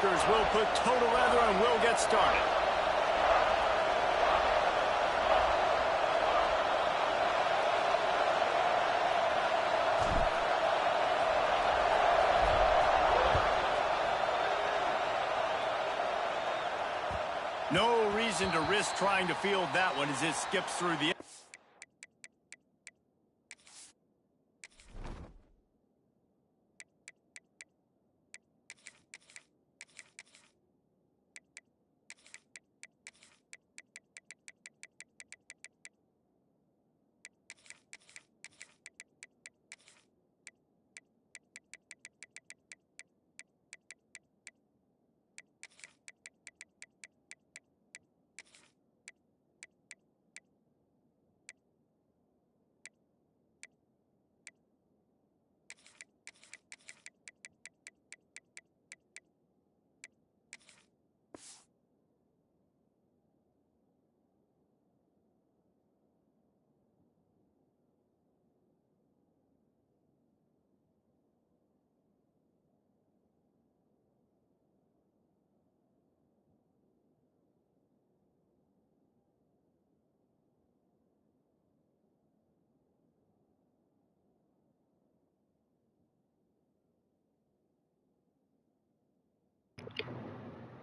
Huskers will put total leather and we'll get started. No reason to risk trying to field that one as it skips through the...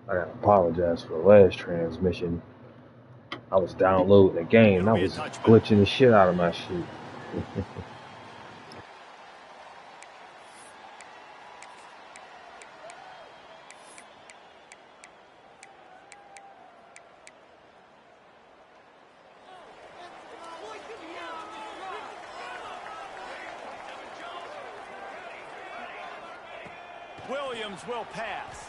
I gotta apologize for the last transmission. I was downloading the game and I was glitching the shit out of my shit. Williams will pass.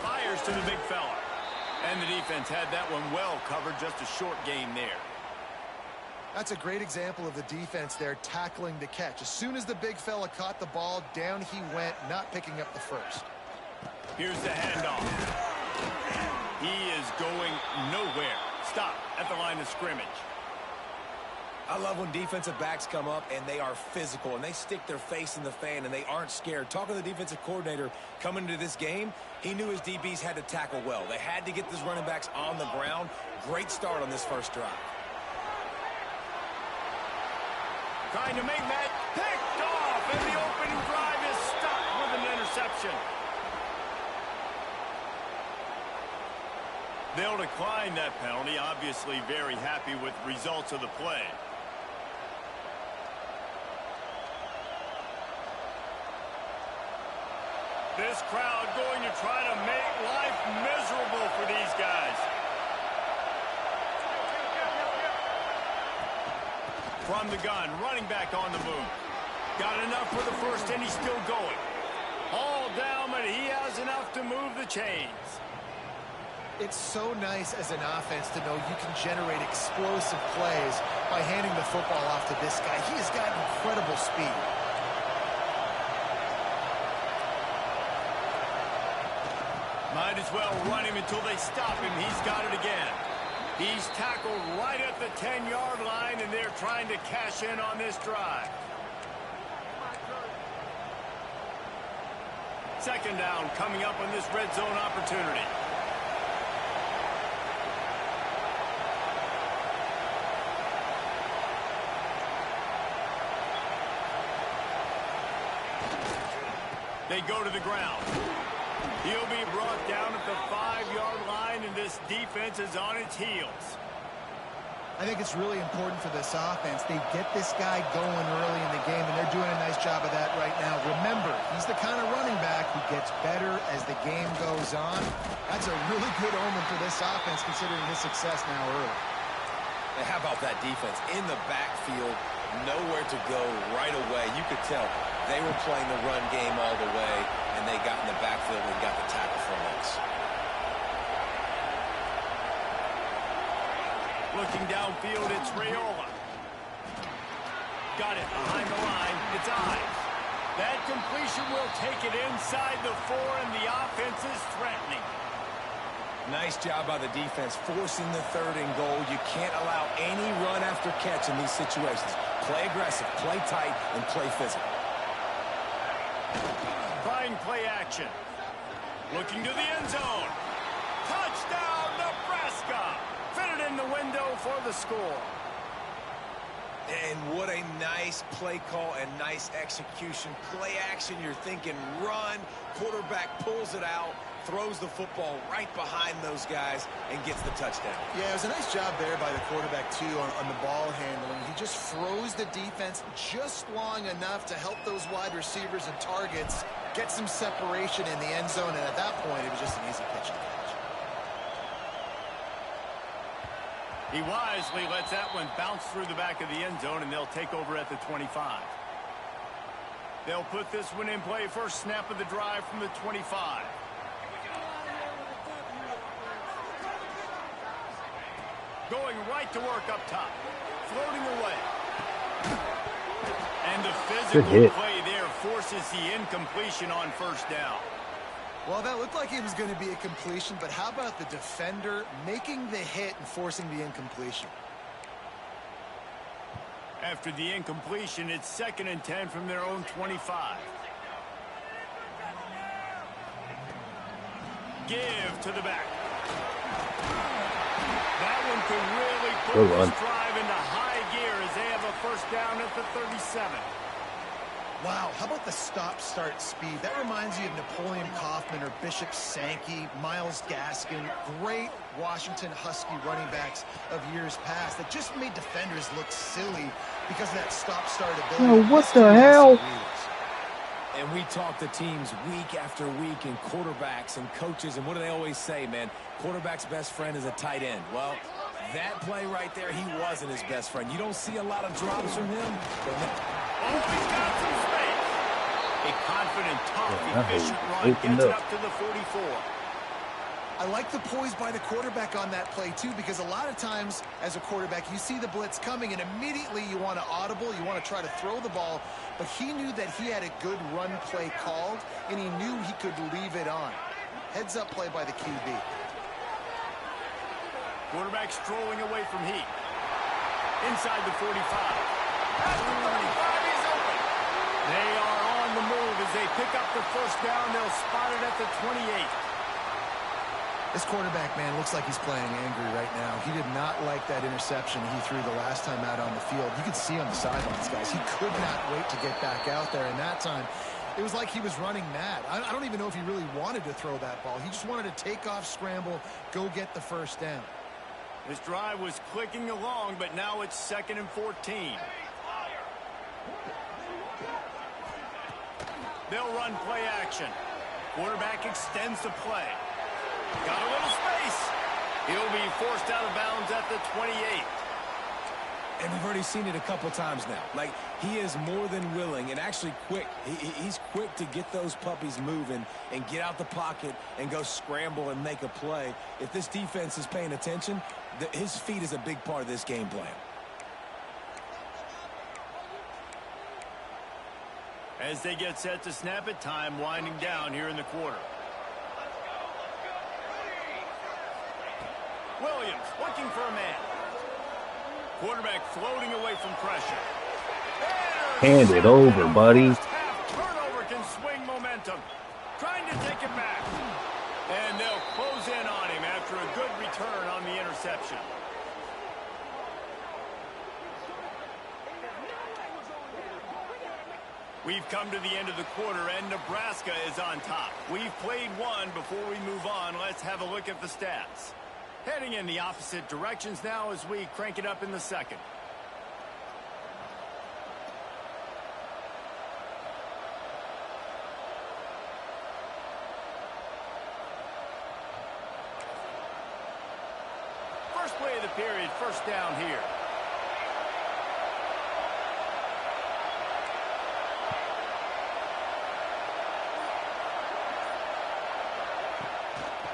Fires to the big fella. And the defense had that one well covered, just a short gain there. That's a great example of the defense there tackling the catch. As soon as the big fella caught the ball, down he went, not picking up the first. Here's the handoff. He is going nowhere. Stop at the line of scrimmage. I love when defensive backs come up and they are physical and they stick their face in the fan and they aren't scared. Talking to the defensive coordinator coming into this game, he knew his DBs had to tackle well. They had to get these running backs on the ground. Great start on this first drive. Trying to make that picked off, and the opening drive is stopped with an interception. They'll decline that penalty, obviously very happy with the results of the play. This crowd going to try to make life miserable for these guys. From the gun, running back on the move. Got enough for the first, and he's still going. All down, but he has enough to move the chains. It's so nice as an offense to know you can generate explosive plays by handing the football off to this guy. He has got incredible speed. Might as well run him until they stop him. He's got it again. He's tackled right at the 10-yard line, and they're trying to cash in on this drive. Second down coming up on this red zone opportunity. They go to the ground. He'll be brought down at the 5-yard line, and this defense is on its heels. I think it's really important for this offense. They get this guy going early in the game, and they're doing a nice job of that right now. Remember, he's the kind of running back who gets better as the game goes on. That's a really good omen for this offense, considering his success now early. And how about that defense in the backfield, nowhere to go right away. You could tell they were playing the run game all the way, and they got in the backfield and got the tackle for once. Looking downfield, it's Raiola. Got it behind the line. It's Ives. That completion will take it inside the 4, and the offense is threatening. Nice job by the defense, forcing the 3rd and goal. You can't allow any run after catch in these situations. Play aggressive, play tight, and play physical. Trying play action. Looking to the end zone. Touchdown, Nebraska. Fitted in the window for the score. And what a nice play call and nice execution. Play action, you're thinking run. Quarterback pulls it out, throws the football right behind those guys, and gets the touchdown. Yeah, it was a nice job there by the quarterback, too, on the ball handling. He just froze the defense just long enough to help those wide receivers and targets get some separation in the end zone, and at that point, it was just an easy pitch and catch. He wisely lets that one bounce through the back of the end zone, and they'll take over at the 25. They'll put this one in play first snap of the drive from the 25. Going right to work up top. Floating away. And the physical play there forces the incompletion on first down. Well, that looked like it was going to be a completion, but how about the defender making the hit and forcing the incompletion? After the incompletion, it's 2nd and 10 from their own 25. Give to the back. That one could really put this drive into high gear as they have a first down at the 37. Wow, how about the stop-start speed? That reminds you of Napoleon Kaufman or Bishop Sankey, Myles Gaskin, great Washington Husky running backs of years past that just made defenders look silly because of that stop-start ability. Yo, what the hell? And we talk to teams week after week and quarterbacks and coaches, and what do they always say, man? Quarterback's best friend is a tight end. Well, that play right there, he wasn't his best friend. You don't see a lot of drops from him. Oh, he's got some space. A confident, tough, efficient run gets it up to the 44. I like the poise by the quarterback on that play, too, because a lot of times as a quarterback, you see the blitz coming, and immediately you want to audible, you want to try to throw the ball, but he knew that he had a good run play called, and he knew he could leave it on. Heads-up play by the QB. Quarterback strolling away from heat. Inside the 45. At the 35, he's open. They are on the move as they pick up the first down. They'll spot it at the 28. This quarterback, man, looks like he's playing angry right now. He did not like that interception he threw the last time out on the field. You could see on the sidelines, guys. He could not wait to get back out there, and that time it was like he was running mad. I don't even know if he really wanted to throw that ball. He just wanted to take off, scramble, go get the first down. This drive was clicking along, but now it's 2nd and 14. They'll run play action. Quarterback extends the play. Got a little space. He'll be forced out of bounds at the 28. And we've already seen it a couple times now. Like, he is more than willing and actually quick. He's quick to get those puppies moving and get out the pocket and go scramble and make a play. If this defense is paying attention, his feet is a big part of this game plan. As they get set to snap it, time winding down here in the quarter. Williams looking for a man. Quarterback floating away from pressure. Hand it over, buddy. Turnover can swing momentum. Trying to take it back. And they'll close in on him after a good return on the interception. We've come to the end of the quarter, and Nebraska is on top. We've played one. Before we move on, let's have a look at the stats. Heading in the opposite directions now as we crank it up in the second. First play of the period, first down here.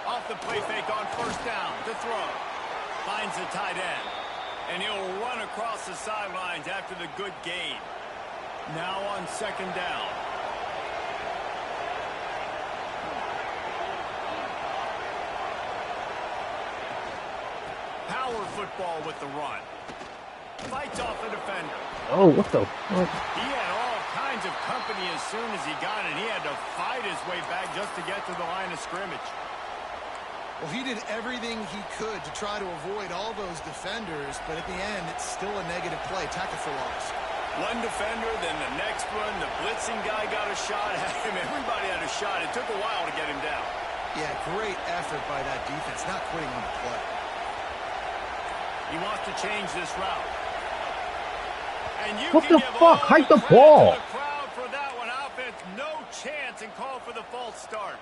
Off the play fake on first down to throw. Finds the tight end. And he'll run across the sidelines after the good gain. Now on second down. Power football with the run. Fights off the defender. Oh, what the fuck? He had all kinds of company as soon as he got it. He had to fight his way back just to get to the line of scrimmage. Well, he did everything he could to try to avoid all those defenders, but at the end, it's still a negative play. Tackle for loss. One defender, then the next one. The blitzing guy got a shot at him. Everybody had a shot. It took a while to get him down. Yeah, great effort by that defense, not quitting on the play. He wants to change this route. And you What can the give fuck? all Hike the credit ball. to the crowd for that one. Offense, no chance, and call for the false start.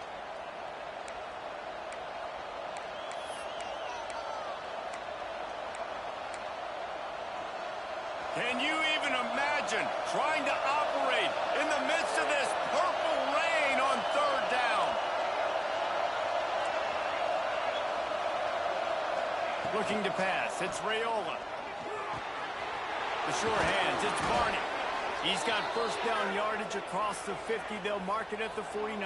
Can you even imagine trying to operate in the midst of this purple rain on third down? Looking to pass. It's Raiola. The sure hands. It's Barney. He's got first down yardage across the 50. They'll mark it at the 49.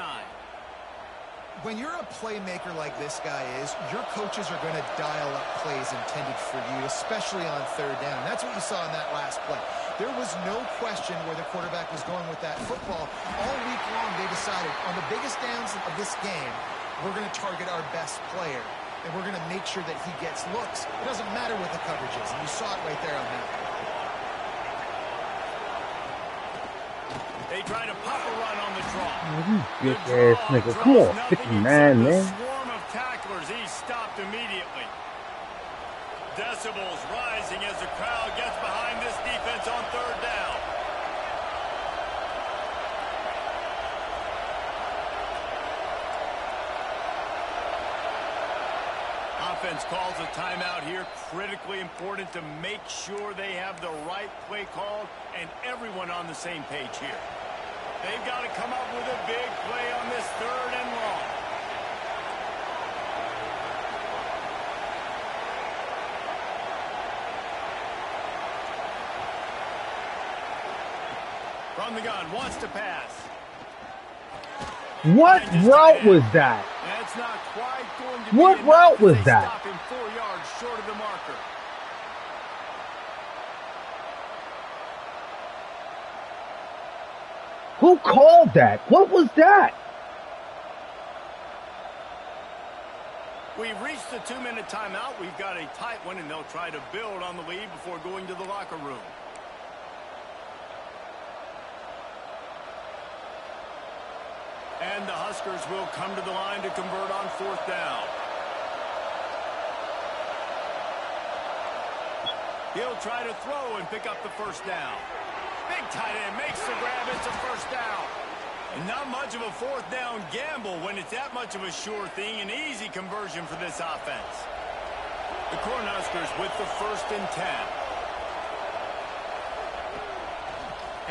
When you're a playmaker like this guy is, your coaches are going to dial up plays intended for you, especially on third down. That's what you saw in that last play. There was no question where the quarterback was going with that football. All week long, they decided on the biggest downs of this game, we're going to target our best player, and we're going to make sure that he gets looks. It doesn't matter what the coverage is, and you saw it right there on that. They try to pop a run on the draw. You bitch ass nigga. Come on, 59, man. Swarm of tacklers. He's stopped immediately. Decibels rising as the crowd gets behind this defense on third down. Offense calls a timeout here. Critically important to make sure they have the right play called and everyone on the same page here. They've got to come up with a big play on this third and long. From the gun, wants to pass. What route was that? That's not quite going to be What enough route as was they that? Stop him 4 yards short of the marker. Who called that? What was that? We've reached the 2-minute timeout. We've got a tight one, and they'll try to build on the lead before going to the locker room. And the Huskers will come to the line to convert on fourth down. He'll try to throw and pick up the first down. Big tight end makes the grab. It's a first down. And not much of a fourth down gamble when it's that much of a sure thing. An easy conversion for this offense. The Cornhuskers with the 1st and 10.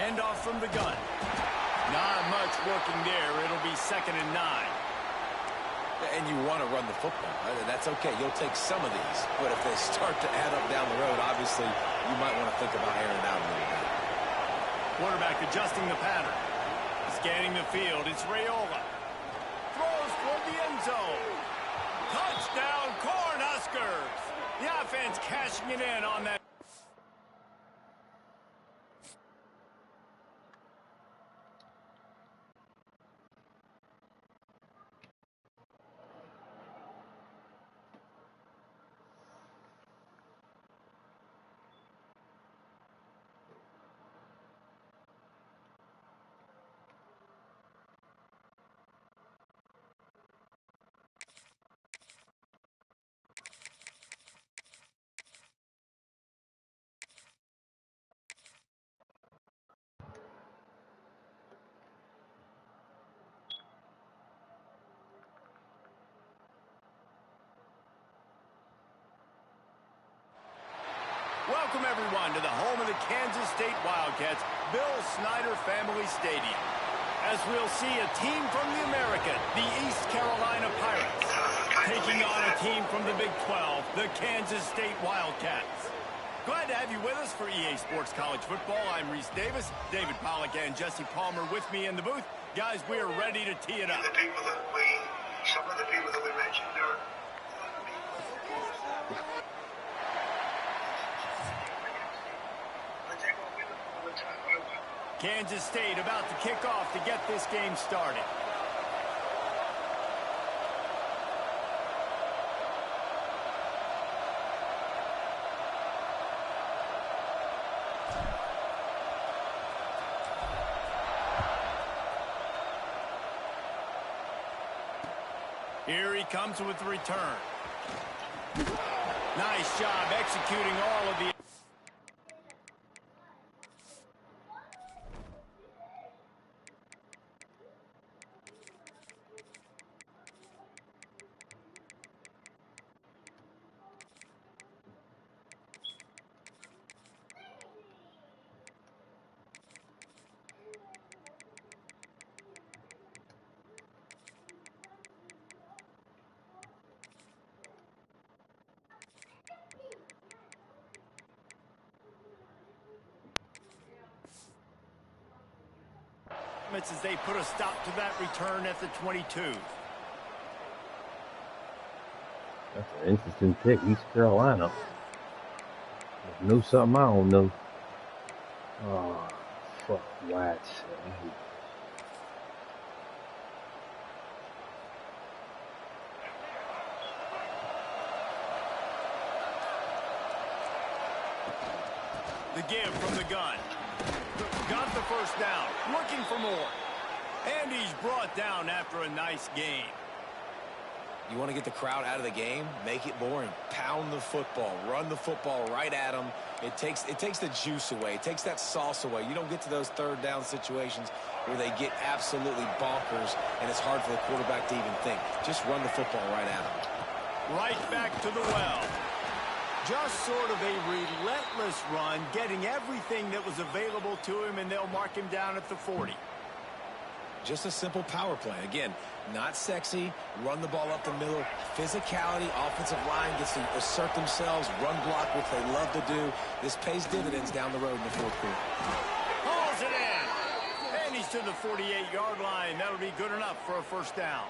Handoff from the gun. Not much working there. It'll be 2nd and 9. And you want to run the football. That's okay. You'll take some of these. But if they start to add up down the road, obviously, you might want to think about airing it out a little bit. Quarterback adjusting the pattern. Scanning the field. It's Raiola. Throws toward the end zone. Touchdown, Cornhuskers. The offense cashing it in on that. Welcome, everyone, to the home of the Kansas State Wildcats, Bill Snyder Family Stadium. As we'll see a team from the American, the East Carolina Pirates, taking on a team from the Big 12, the Kansas State Wildcats. Glad to have you with us for EA Sports College Football. I'm Reese Davis, David Pollack and Jesse Palmer with me in the booth. Guys, we are ready to tee it up. Some of the people that we mentioned are Kansas State about to kick off to get this game started. Here he comes with the return. Nice job executing all of the... as they put a stop to that return at the 22. That's an interesting pick, East Carolina. Knew something I don't know. Oh, fuck Watts. The give from the gun. Got the first down, looking for more. And he's brought down after a nice game. You want to get the crowd out of the game? Make it boring. Pound the football. Run the football right at them. It takes the juice away. It takes that sauce away. You don't get to those third down situations where they get absolutely bonkers and it's hard for the quarterback to even think. Just run the football right at them. Right back to the well. Just sort of a relentless run, getting everything that was available to him, and they'll mark him down at the 40. Just a simple power play. Again, not sexy. Run the ball up the middle. Physicality. Offensive line gets to assert themselves. Run block, which they love to do. This pays dividends down the road in the fourth quarter. Hauls it in. And he's to the 48-yard line. That'll be good enough for a first down.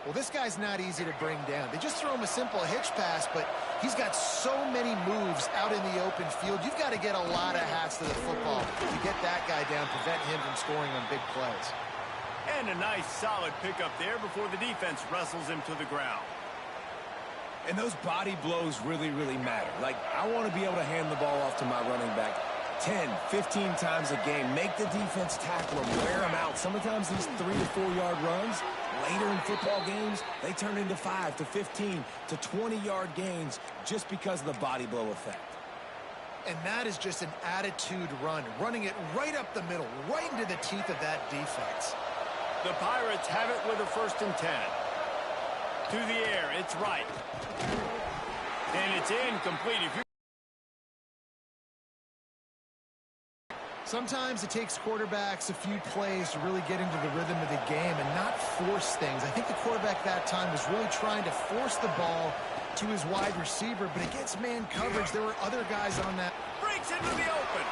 Well, this guy's not easy to bring down. They just throw him a simple hitch pass, but he's got so many moves out in the open field. You've got to get a lot of hats to the football to get that guy down, prevent him from scoring on big plays. And a nice, solid pickup there before the defense wrestles him to the ground. And those body blows really, really matter. Like, I want to be able to hand the ball off to my running back 10, 15 times a game. Make the defense tackle him, wear him out. Sometimes these 3 to 4 yard runs, later in football games, they turn into 5 to 15 to 20-yard gains just because of the body blow effect. And that is just an attitude run, running it right up the middle, right into the teeth of that defense. The Pirates have it with a 1st and 10. To the air, it's right. And it's incomplete. Sometimes it takes quarterbacks a few plays to really get into the rhythm of the game and not force things. I think the quarterback that time was really trying to force the ball to his wide receiver, but against man coverage, there were other guys on that. Breaks into the open.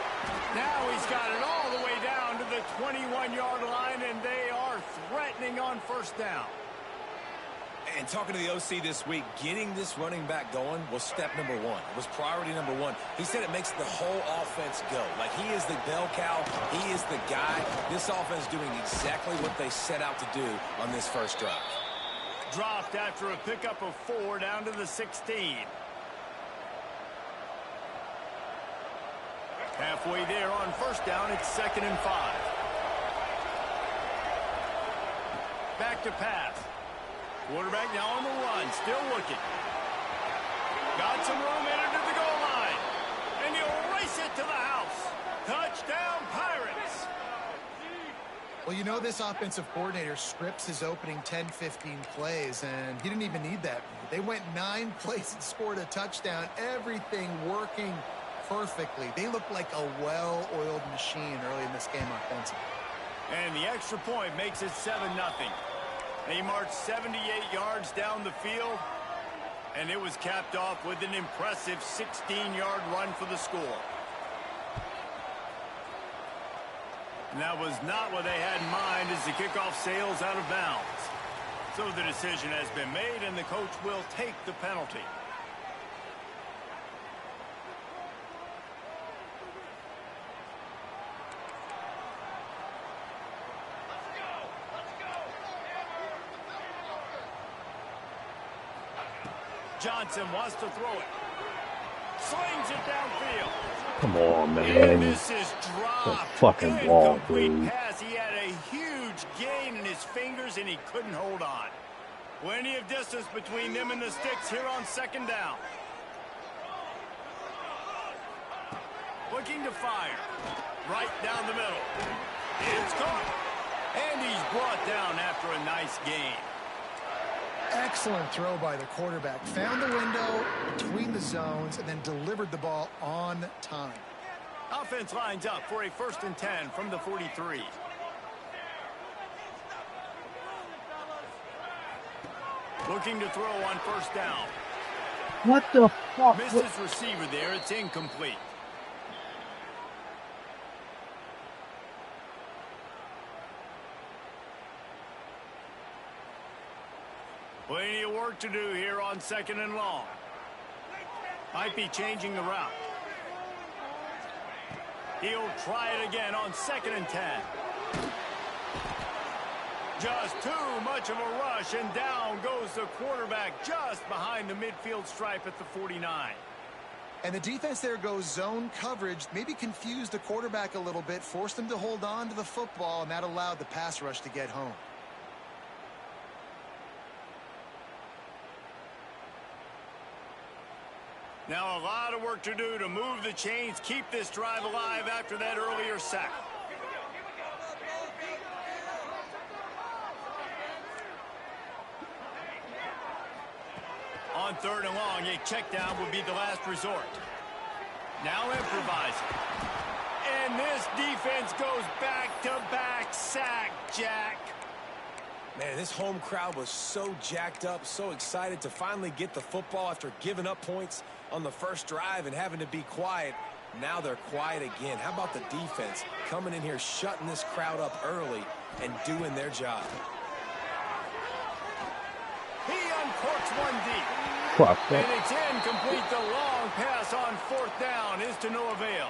Now he's got it all the way down to the 21-yard line, and they are threatening on first down. And talking to the OC this week, getting this running back going was step number 1. It was priority number 1. He said it makes the whole offense go. Like, he is the bell cow. He is the guy. This offense doing exactly what they set out to do on this first drive. Dropped after a pickup of 4 down to the 16. Halfway there on first down, it's 2nd and 5. Back to pass. Quarterback now on the run, still looking. Got some room in it to the goal line. And he'll race it to the house. Touchdown, Pirates. Well, you know, this offensive coordinator scripts his opening 10, 15 plays, and he didn't even need that. They went 9 plays and scored a touchdown. Everything working perfectly. They look like a well-oiled machine early in this game offensively. And the extra point makes it 7-0. They marched 78 yards down the field, and it was capped off with an impressive 16-yard run for the score. And that was not what they had in mind as the kickoff sails out of bounds. So the decision has been made, and the coach will take the penalty. Johnson wants to throw it. Slings it downfield. Come on, man. And this is dropped. The fucking ball, dude. Pass. He had a huge gain in his fingers, and he couldn't hold on. Plenty of distance between them and the sticks here on second down. Looking to fire. Right down the middle. It's caught. And he's brought down after a nice gain. Excellent throw by the quarterback. Found the window between the zones and then delivered the ball on time. Offense lines up for a 1st and 10 from the 43. Looking to throw on 1st down. What the fuck? Missed his receiver there. It's incomplete. Plenty of work to do here on 2nd and long. Might be changing the route. He'll try it again on 2nd and 10. Just too much of a rush, and down goes the quarterback just behind the midfield stripe at the 49. And the defense there goes zone coverage, maybe confused the quarterback a little bit, forced him to hold on to the football, and that allowed the pass rush to get home. Now a lot of work to do to move the chains, keep this drive alive after that earlier sack. On 3rd and long, a check down would be the last resort. Now improvising. And this defense goes back-to-back sack, Jack. Man, this home crowd was so jacked up, so excited to finally get the football after giving up points on the first drive and having to be quiet. Now they're quiet again. How about the defense coming in here, shutting this crowd up early and doing their job? He uncorks one deep. Fuck that. And it's incomplete. The long pass on 4th down is to no avail.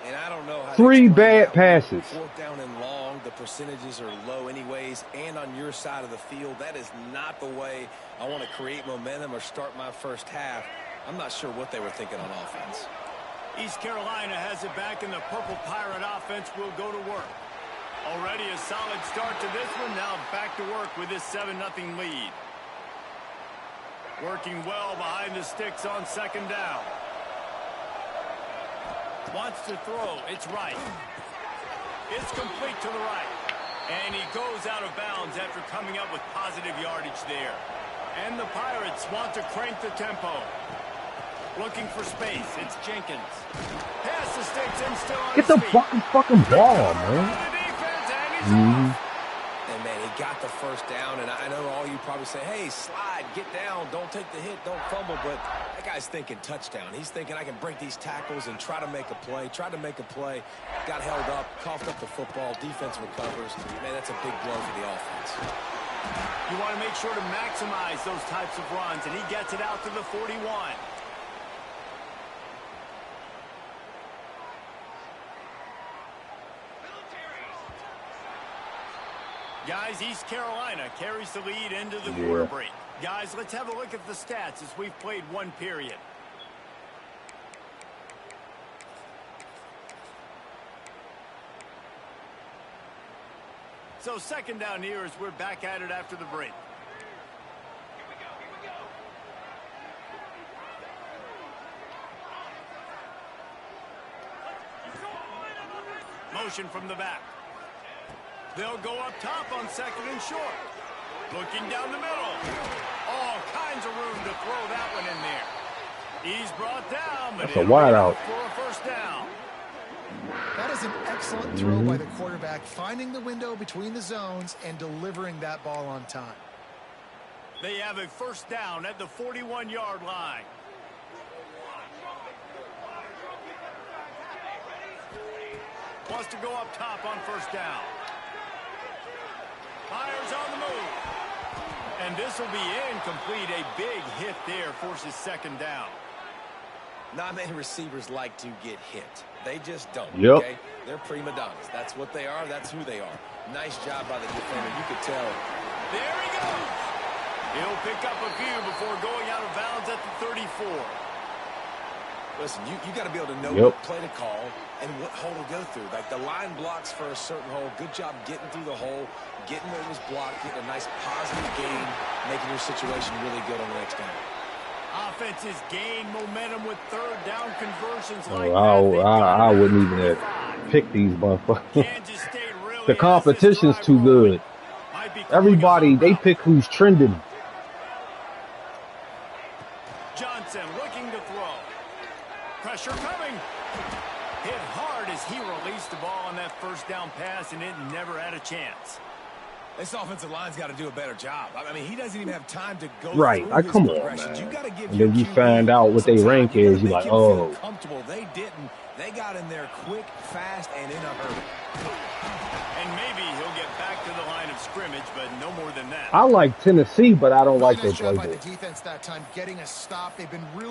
And I don't know how 3 bad passes. 4th down and long, the percentages are low anyways, and on your side of the field, that is not the way I want to create momentum or start my first half. I'm not sure what they were thinking on offense. East Carolina has it back, and the Purple Pirate offense will go to work. Already a solid start to this one. Now back to work with this 7-0 lead. Working well behind the sticks on 2nd down. Wants to throw. It's right. It's complete to the right. And he goes out of bounds after coming up with positive yardage there. And the Pirates want to crank the tempo. Looking for space. It's Jenkins. Pass the sticks and still on Get the fucking ball, man. And man, he got the first down, and I know all you probably say, hey, slide, get down, don't take the hit, don't fumble, but that guy's thinking touchdown. He's thinking I can break these tackles and try to make a play, got held up, coughed up the football, defense recovers. Man, that's a big blow for the offense. You want to make sure to maximize those types of runs, and he gets it out to the 41. Guys, East Carolina carries the lead into the quarter break. Guys, let's have a look at the stats as we've played one period. So 2nd down here as we're back at it after the break. Motion from the back. They'll go up top on 2nd and short. Looking down the middle. All kinds of room to throw that one in there. He's brought down, but that's a wide out for a 1st down. That is an excellent throw by the quarterback, finding the window between the zones and delivering that ball on time. They have a 1st down at the 41-yard line. Wants to go up top on 1st down. Fires on the move. And this will be incomplete. A big hit there forces 2nd down. Not many receivers like to get hit. They just don't. Yep. Okay? They're prima donnas. That's what they are. That's who they are. Nice job by the defender. You could tell. There he goes. He'll pick up a few before going out of bounds at the 34. Listen, you got to be able to know what play to call and what hole to go through. Like the line blocks for a certain hole. Good job getting through the hole, getting where it was blocked, getting a nice positive gain, making your situation really good on the next down. Offenses gain momentum with third down conversions like I wouldn't even have picked these motherfuckers. Really the competition's too good. Everybody, they pick who's trending. Johnson looking to throw. Pressure coming. Hit hard as he released the ball on that first down pass, and it never had a chance. This offensive line's got to do a better job. I mean, he doesn't even have time to go right. through his Come on, progressions. man. You got to give and then you find out what their rank is. You're like, oh. Comfortable. They didn't. They got in there quick, fast, and in a hurry. And maybe he'll get back to the line of scrimmage, but no more than that. I like Tennessee, but I don't like their playbook.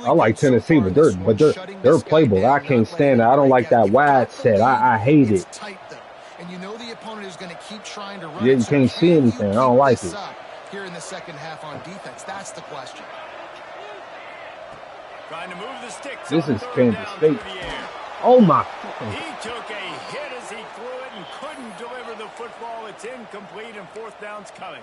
I like Tennessee, but their playbook, I can't stand it. I don't like that wide set. I hate it. And you know the opponent is going to keep trying to run. Yeah, you can't see anything. I don't like it. Here in the second half on defense, that's the question. Trying to move the sticks. This is Kansas State. Oh my! He took a hit as he threw it and couldn't deliver the football. It's incomplete, and fourth down's coming.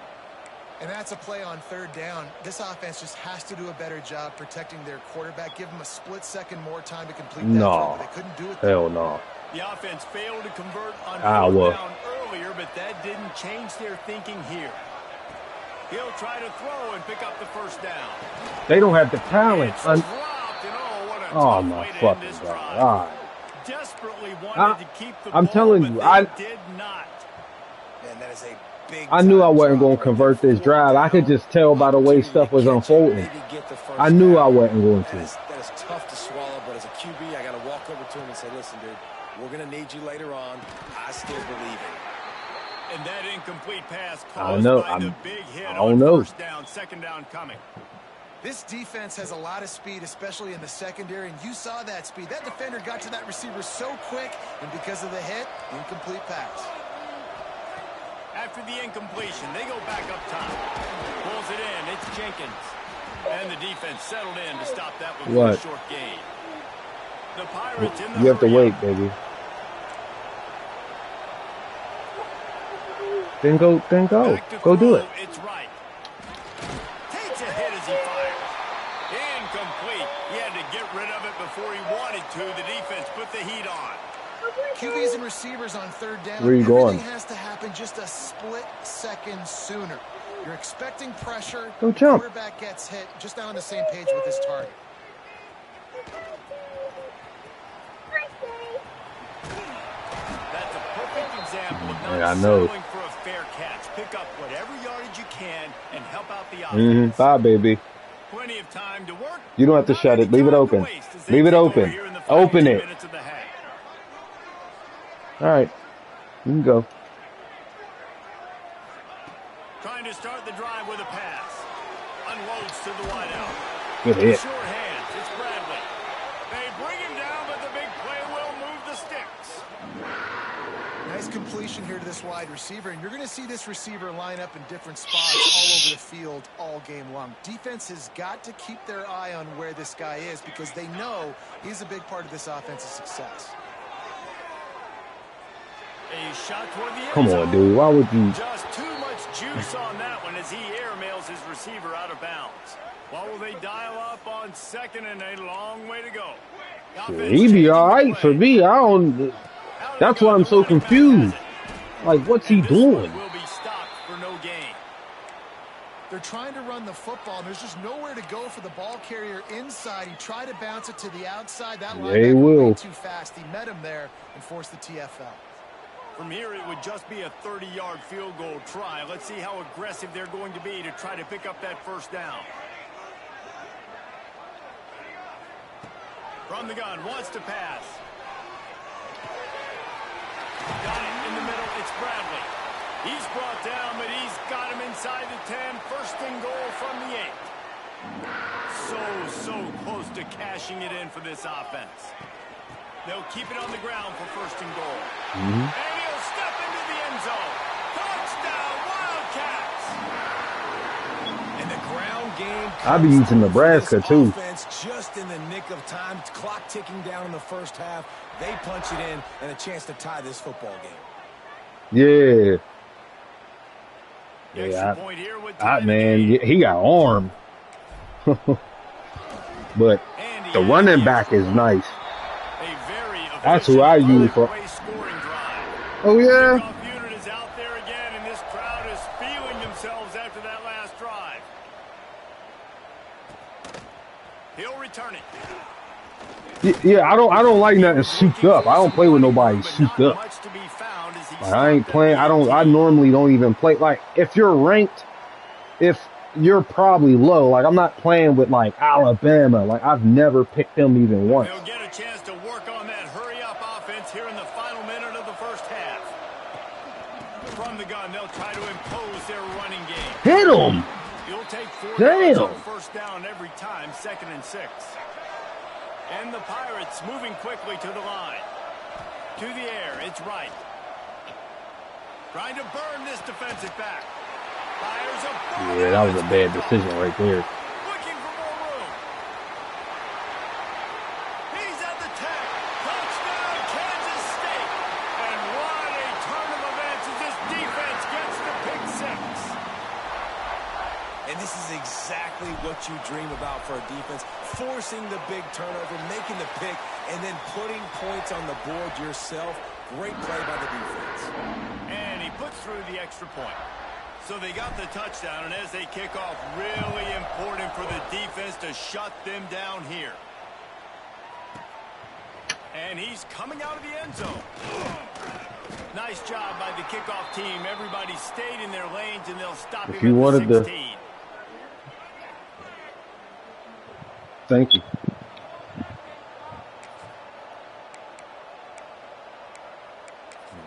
And that's a play on third down. This offense just has to do a better job protecting their quarterback. Give them a split second more time to complete that throw. They couldn't do it. Hell no. The offense failed to convert on fourth down earlier, but that didn't change their thinking here. He'll try to throw and pick up the first down. They don't have the talent. It's dropped, and what a tough my way to fucking end this God. drive. Desperately wanted to keep the I'm ball, telling you, I did not. Man, that is a big I knew I wasn't going to convert this drive. I could just tell by the way stuff was unfolding. I knew I wasn't going to. That is tough to swallow, but as a QB, I got to walk over to him and say, listen, dude, we're going to need you later on. I still believe it. And that incomplete pass I know. by the big hit I don't on know. First down, second down coming. This defense has a lot of speed, especially in the secondary, and you saw that speed. That defender got to that receiver so quick, and because of the hit, incomplete pass. After the incompletion, they go back up top. Pulls it in. It's Jenkins. And the defense settled in to stop that with a short gain. The Pirates in the You have to wait, baby. Then go. Go do it. It's right. Takes a hit as he fires. Incomplete. He had to get rid of it before he wanted to. The defense put the heat on. QBs and receivers on third down. Where are you going? Everything has to happen just a split second sooner. You're expecting pressure. Go jump. Quarterback gets hit. Just not on the same page with his target. That's a perfect example of not settling for a fair catch. Pick up whatever yardage you can and help out the offense. Bye, baby. Plenty of time to work. You don't have to shut it. Leave it open. Leave it open. Open it. All right. You can go. Trying to start the drive with a pass. Unloads to the wideout. Good hit. Short hands. It's Bradley. They bring him down, but the big play will move the sticks. Nice completion here to this wide receiver, and you're going to see this receiver line up in different spots all over the field all game long. Defense has got to keep their eye on where this guy is because they know he's a big part of this offense's success. A shot toward the end Come on, dude. Why would you? Just too much juice on that one as he airmails his receiver out of bounds. What will they dial up on second and a long way to go? He be all right for me. I don't. That's why I'm so confused. Like, what's he doing? Will be stopped for no gain. They're trying to run the football, and there's just nowhere to go for the ball carrier inside. He tried to bounce it to the outside. That linebacker was way too fast. He met him there and forced the TFL. From here, it would just be a 30-yard field goal try. Let's see how aggressive they're going to be to try to pick up that first down. From the gun, wants to pass. Got it in the middle. It's Bradley. He's brought down, but he's got him inside the 10. First and goal from the 8. So close to cashing it in for this offense. They'll keep it on the ground for first and goal. And he'll step into the end zone. Touchdown, Wildcats! And the game. I be using Nebraska too. Just in the nick of time, clock ticking down in the first half. They punch it in and a chance to tie this football game. Yeah. Yeah, man, he got arm. But the running back is nice. That's who I use for. Oh yeah. Unit is out there again, and this crowd is feeling themselves after that last drive. He'll return it. Yeah, I don't like nothing souped up. I don't play with nobody souped up. Like, I ain't playing. I normally don't even play. Like, if you're ranked, if you're probably low. Like, I'm not playing with like Alabama. Like, I've never picked them even once. They'll get a chance to work on that hurry-up offense here in the final minute of the first half. From the gun, they'll try to impose their running game. Hit him! You'll take 4 Damn. on first down every time, 2nd and 6. And the Pirates moving quickly to the line. To the air, it's right. Trying to burn this defensive back. Fires a ball. Yeah, that was a bad decision right there. Looking for more room. He's at the 10. Touchdown, Kansas State. And what a turn of events as this defense gets the pick 6. And this is exactly what you dream about for a defense. Forcing the big turnover, making the pick, and then putting points on the board yourself. Great play by the defense. And he puts through the extra point. So they got the touchdown, and as they kick off, really important for the defense to shut them down here. And he's coming out of the end zone. Nice job by the kickoff team. Everybody stayed in their lanes, and they'll stop him at the 16. Thank you.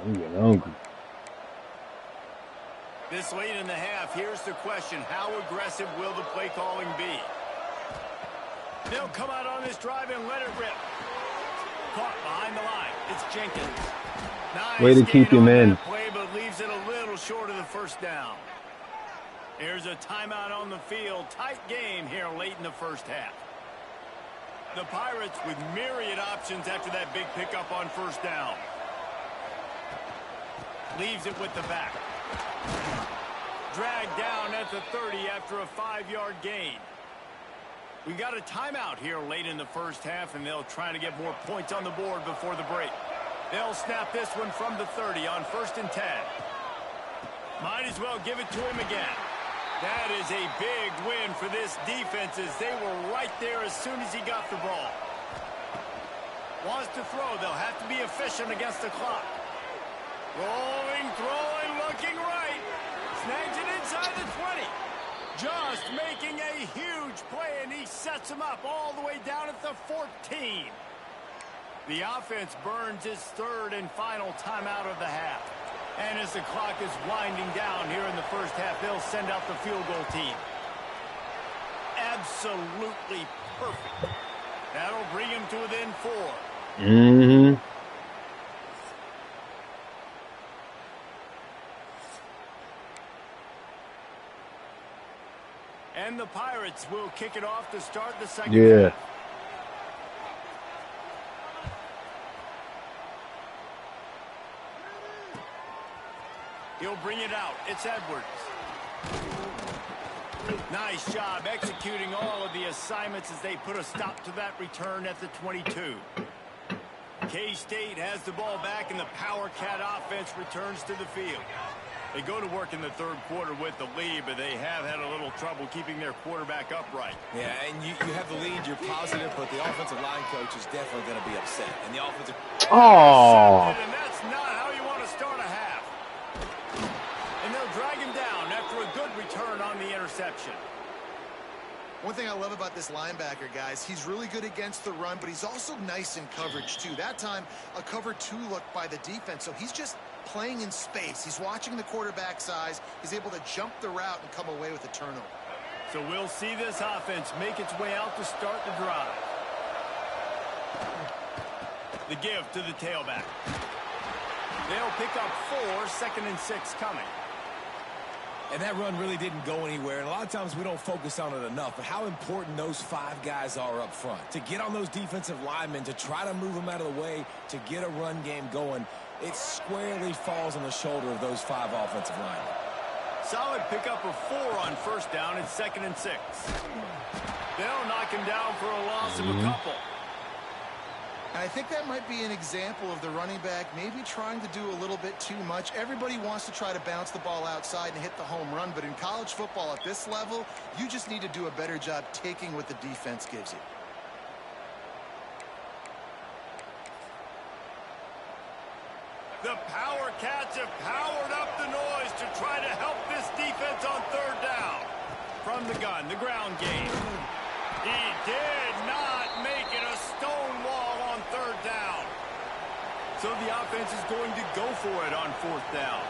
I'm getting hungry. This late in the half, here's the question. How aggressive will the play calling be? They'll come out on this drive and let it rip. Caught behind the line. It's Jenkins. Nice way to keep him in. Play, but leaves it a little short of the first down. Here's a timeout on the field. Tight game here late in the first half. The Pirates with myriad options after that big pickup on first down. Leaves it with the back. Dragged down at the 30 after a 5-yard gain. We got a timeout here late in the first half, and they'll try to get more points on the board before the break. They'll snap this one from the 30 on 1st and 10. Might as well give it to him again. That is a big win for this defense as they were right there as soon as he got the ball. Wants to throw. They'll have to be efficient against the clock. Rolling, throwing, looking right. Snags it inside the 20. Just making a huge play, and he sets him up all the way down at the 14. The offense burns its 3rd and final timeout of the half. And as the clock is winding down here in the first half, they'll send out the field goal team. Absolutely perfect. That'll bring him to within 4. Mm-hmm. And the Pirates will kick it off to start the second half. He'll bring it out. It's Edwards. Nice job executing all of the assignments as they put a stop to that return at the 22. K-State has the ball back, and the Power Cat offense returns to the field. They go to work in the 3rd quarter with the lead, but they have had a little trouble keeping their quarterback upright. Yeah, and you have the lead, you're positive, but the offensive line coach is definitely going to be upset. And the offensive... Oh! And that's not how you want to start a half. And they'll drag him down after a good return on the interception. One thing I love about this linebacker, guys, he's really good against the run, but he's also nice in coverage, too. That time, a cover 2 look by the defense, so he's just playing in space. He's watching the quarterback's eyes. He's able to jump the route and come away with a turnover. So we'll see this offense make its way out to start the drive. The give to the tailback. They'll pick up 4, 2nd and 6 coming. And that run really didn't go anywhere. And a lot of times we don't focus on it enough. But how important those 5 guys are up front. To get on those defensive linemen, to try to move them out of the way, to get a run game going, it squarely falls on the shoulder of those 5 offensive linemen. Solid pickup of 4 on first down and 2nd and 6. They'll knock him down for a loss of a couple. And I think that might be an example of the running back maybe trying to do a little bit too much. Everybody wants to try to bounce the ball outside and hit the home run, but in college football at this level, you just need to do a better job taking what the defense gives you. The Power Cats have powered up the noise to try to help this defense on 3rd down. From the gun, the ground game. He did not make it a stone wall on 3rd down. So the offense is going to go for it on 4th down.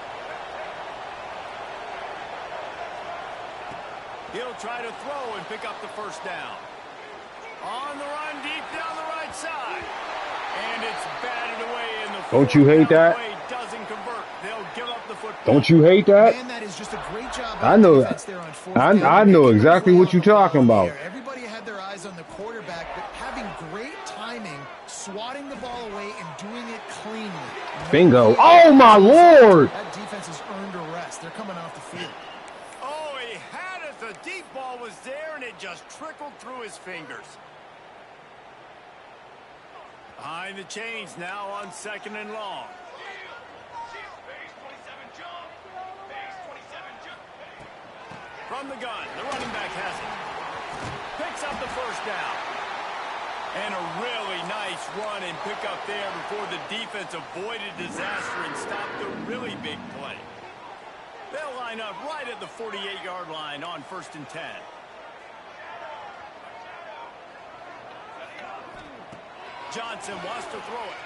He'll try to throw and pick up the 1st down. On the run deep down the right side. And it's batted away in the Don't you hate that? Doesn't convert. They'll give up the football. Don't you hate that? Man, that is just a great job. I know. I know exactly exactly what you're talking about. Everybody had their eyes on the quarterback, but having great timing, swatting the ball away, and doing it cleanly. Bingo. Oh, my Lord. That defense has earned a rest. They're coming off the field. Oh, he had it. The deep ball was there, and it just trickled through his fingers. Behind the chains now on 2nd and long. From the gun, the running back has it. Picks up the 1st down. And a really nice run and pick up there before the defense avoided disaster and stopped the really big play. They'll line up right at the 48-yard line on 1st and 10. Johnson wants to throw it.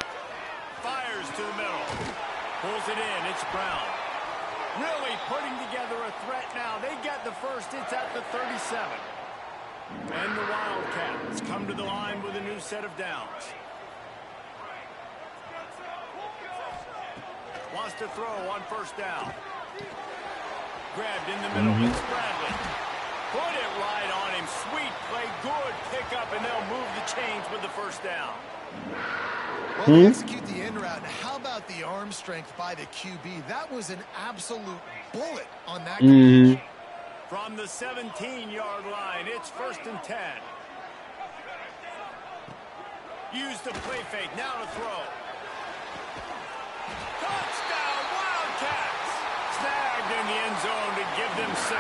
Fires to the middle. Pulls it in. It's Brown. Really putting together a threat now. They get the 1st. It's at the 37. And the Wildcats come to the line with a new set of downs. Wants to throw on 1st down. Grabbed in the middle. It's Bradley. Put it right on him. Sweet play. Good pickup, and they'll move the chains with the 1st down. Well, they execute the end route. How about the arm strength by the QB? That was an absolute bullet on that completion. From the 17-yard line, it's 1st and 10. Use the play fake. Now to throw. Touchdown, Wildcats! Snagged in the end zone to give them 6.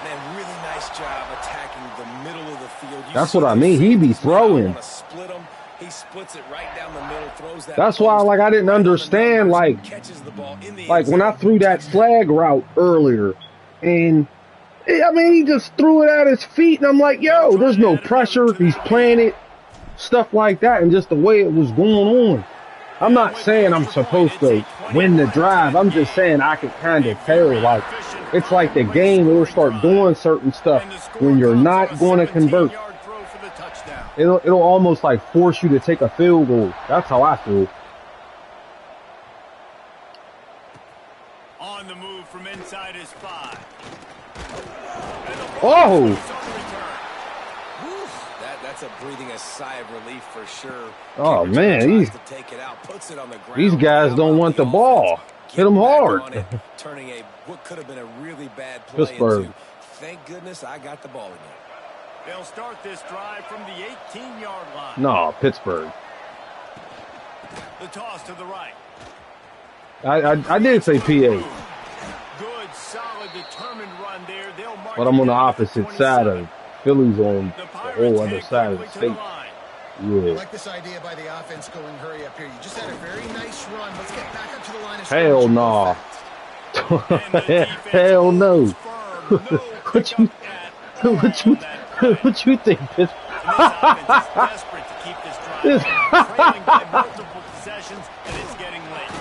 Man, really nice job attacking the middle of the field. That's what I mean. He be throwing. Split him. He splits it right down the middle, throws that. That's why, like, I didn't understand, like when I threw that flag route earlier, and I mean, he just threw it at his feet, and I'm like, yo, there's no pressure. He's playing it, stuff like that, and just the way it was going on. I'm not saying I'm supposed to win the drive. I'm just saying I could kind of tell, like, it's like the game will start doing certain stuff when you're not going to convert. It'll almost like force you to take a field goal. That's how I feel. On the move from inside his 5. Oh! That's a breathing a sigh of relief for sure. Oh man, these guys don't want the ball. Hit them hard. Turning what could have been a really bad play Pittsburgh. into, thank goodness I got the ball in there. They'll start this drive from the 18-yard line. No, Pittsburgh. The toss to the right. I did say PA. Good, solid, determined run there. They'll mark But I'm on the opposite side of Philly's on the whole other side of the state. I Yeah. like this idea by the offense going hurry up here. You just had a very nice run. Let's get back up to the line of scrimmage. Hell no. Hell no. What you think, Pittsburgh? Desperate to keep this drive trailing by multiple possessions, and it's getting late.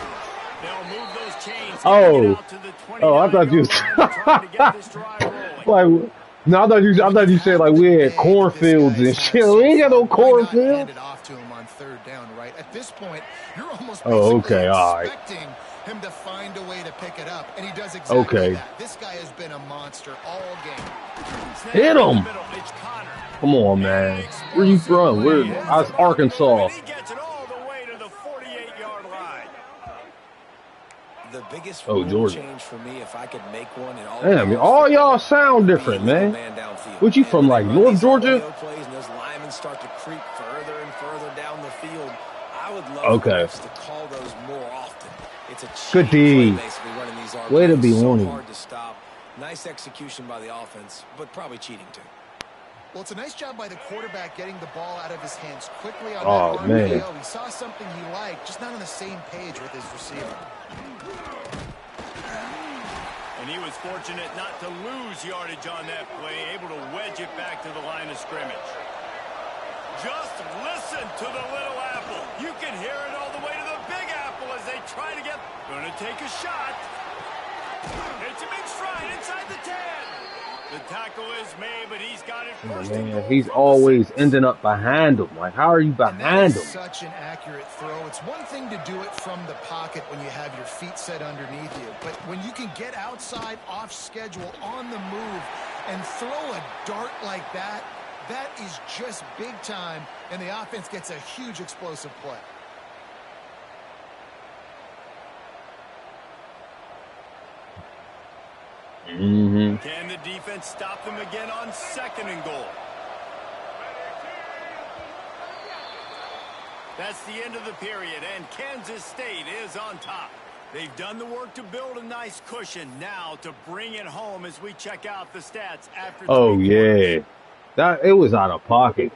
They'll move those chains. Oh. Out to the I thought you trying to get this drive rolling. like, no, I thought you said like we had cornfields and shit. We ain't got no cornfields. Off to him on 3rd down, right? At this point, you're almost Oh, okay, all right. expecting him to find a way to pick it up, and he does exactly that. This guy has been a monster all game. Hit him! Come on, man. Where you from? That's Arkansas. He gets it all the way to the 48-yard line. The biggest Georgia. change for me, if I could make one, in all y'all sound different, man. What you from, like North Georgia? Plays and those linemen start to creep further and further down the field. I would love to call those more often. It's a good D. Running these way to be so hard to stop. Nice execution by the offense, but probably cheating too. Well, it's a nice job by the quarterback getting the ball out of his hands quickly on that man. RPO. He saw something he liked, just not on the same page with his receiver. And he was fortunate not to lose yardage on that play, able to wedge it back to the line of scrimmage. Just listen to the little apple. You can hear it all the way to the big apple as they try to get... Going to take a shot. It's a big stride inside the 10. The tackle is made, but he's got it first. Man, he's always ending up behind him. Like, how are you behind him? Such an accurate throw. It's one thing to do it from the pocket when you have your feet set underneath you, but when you can get outside, off schedule, on the move, and throw a dart like that, that is just big time, and the offense gets a huge explosive play. Can the defense stop them again on 2nd and goal? That's the end of the period, and Kansas State is on top. They've done the work to build a nice cushion. Now to bring it home as we check out the stats after. Oh yeah, it was out of pocket.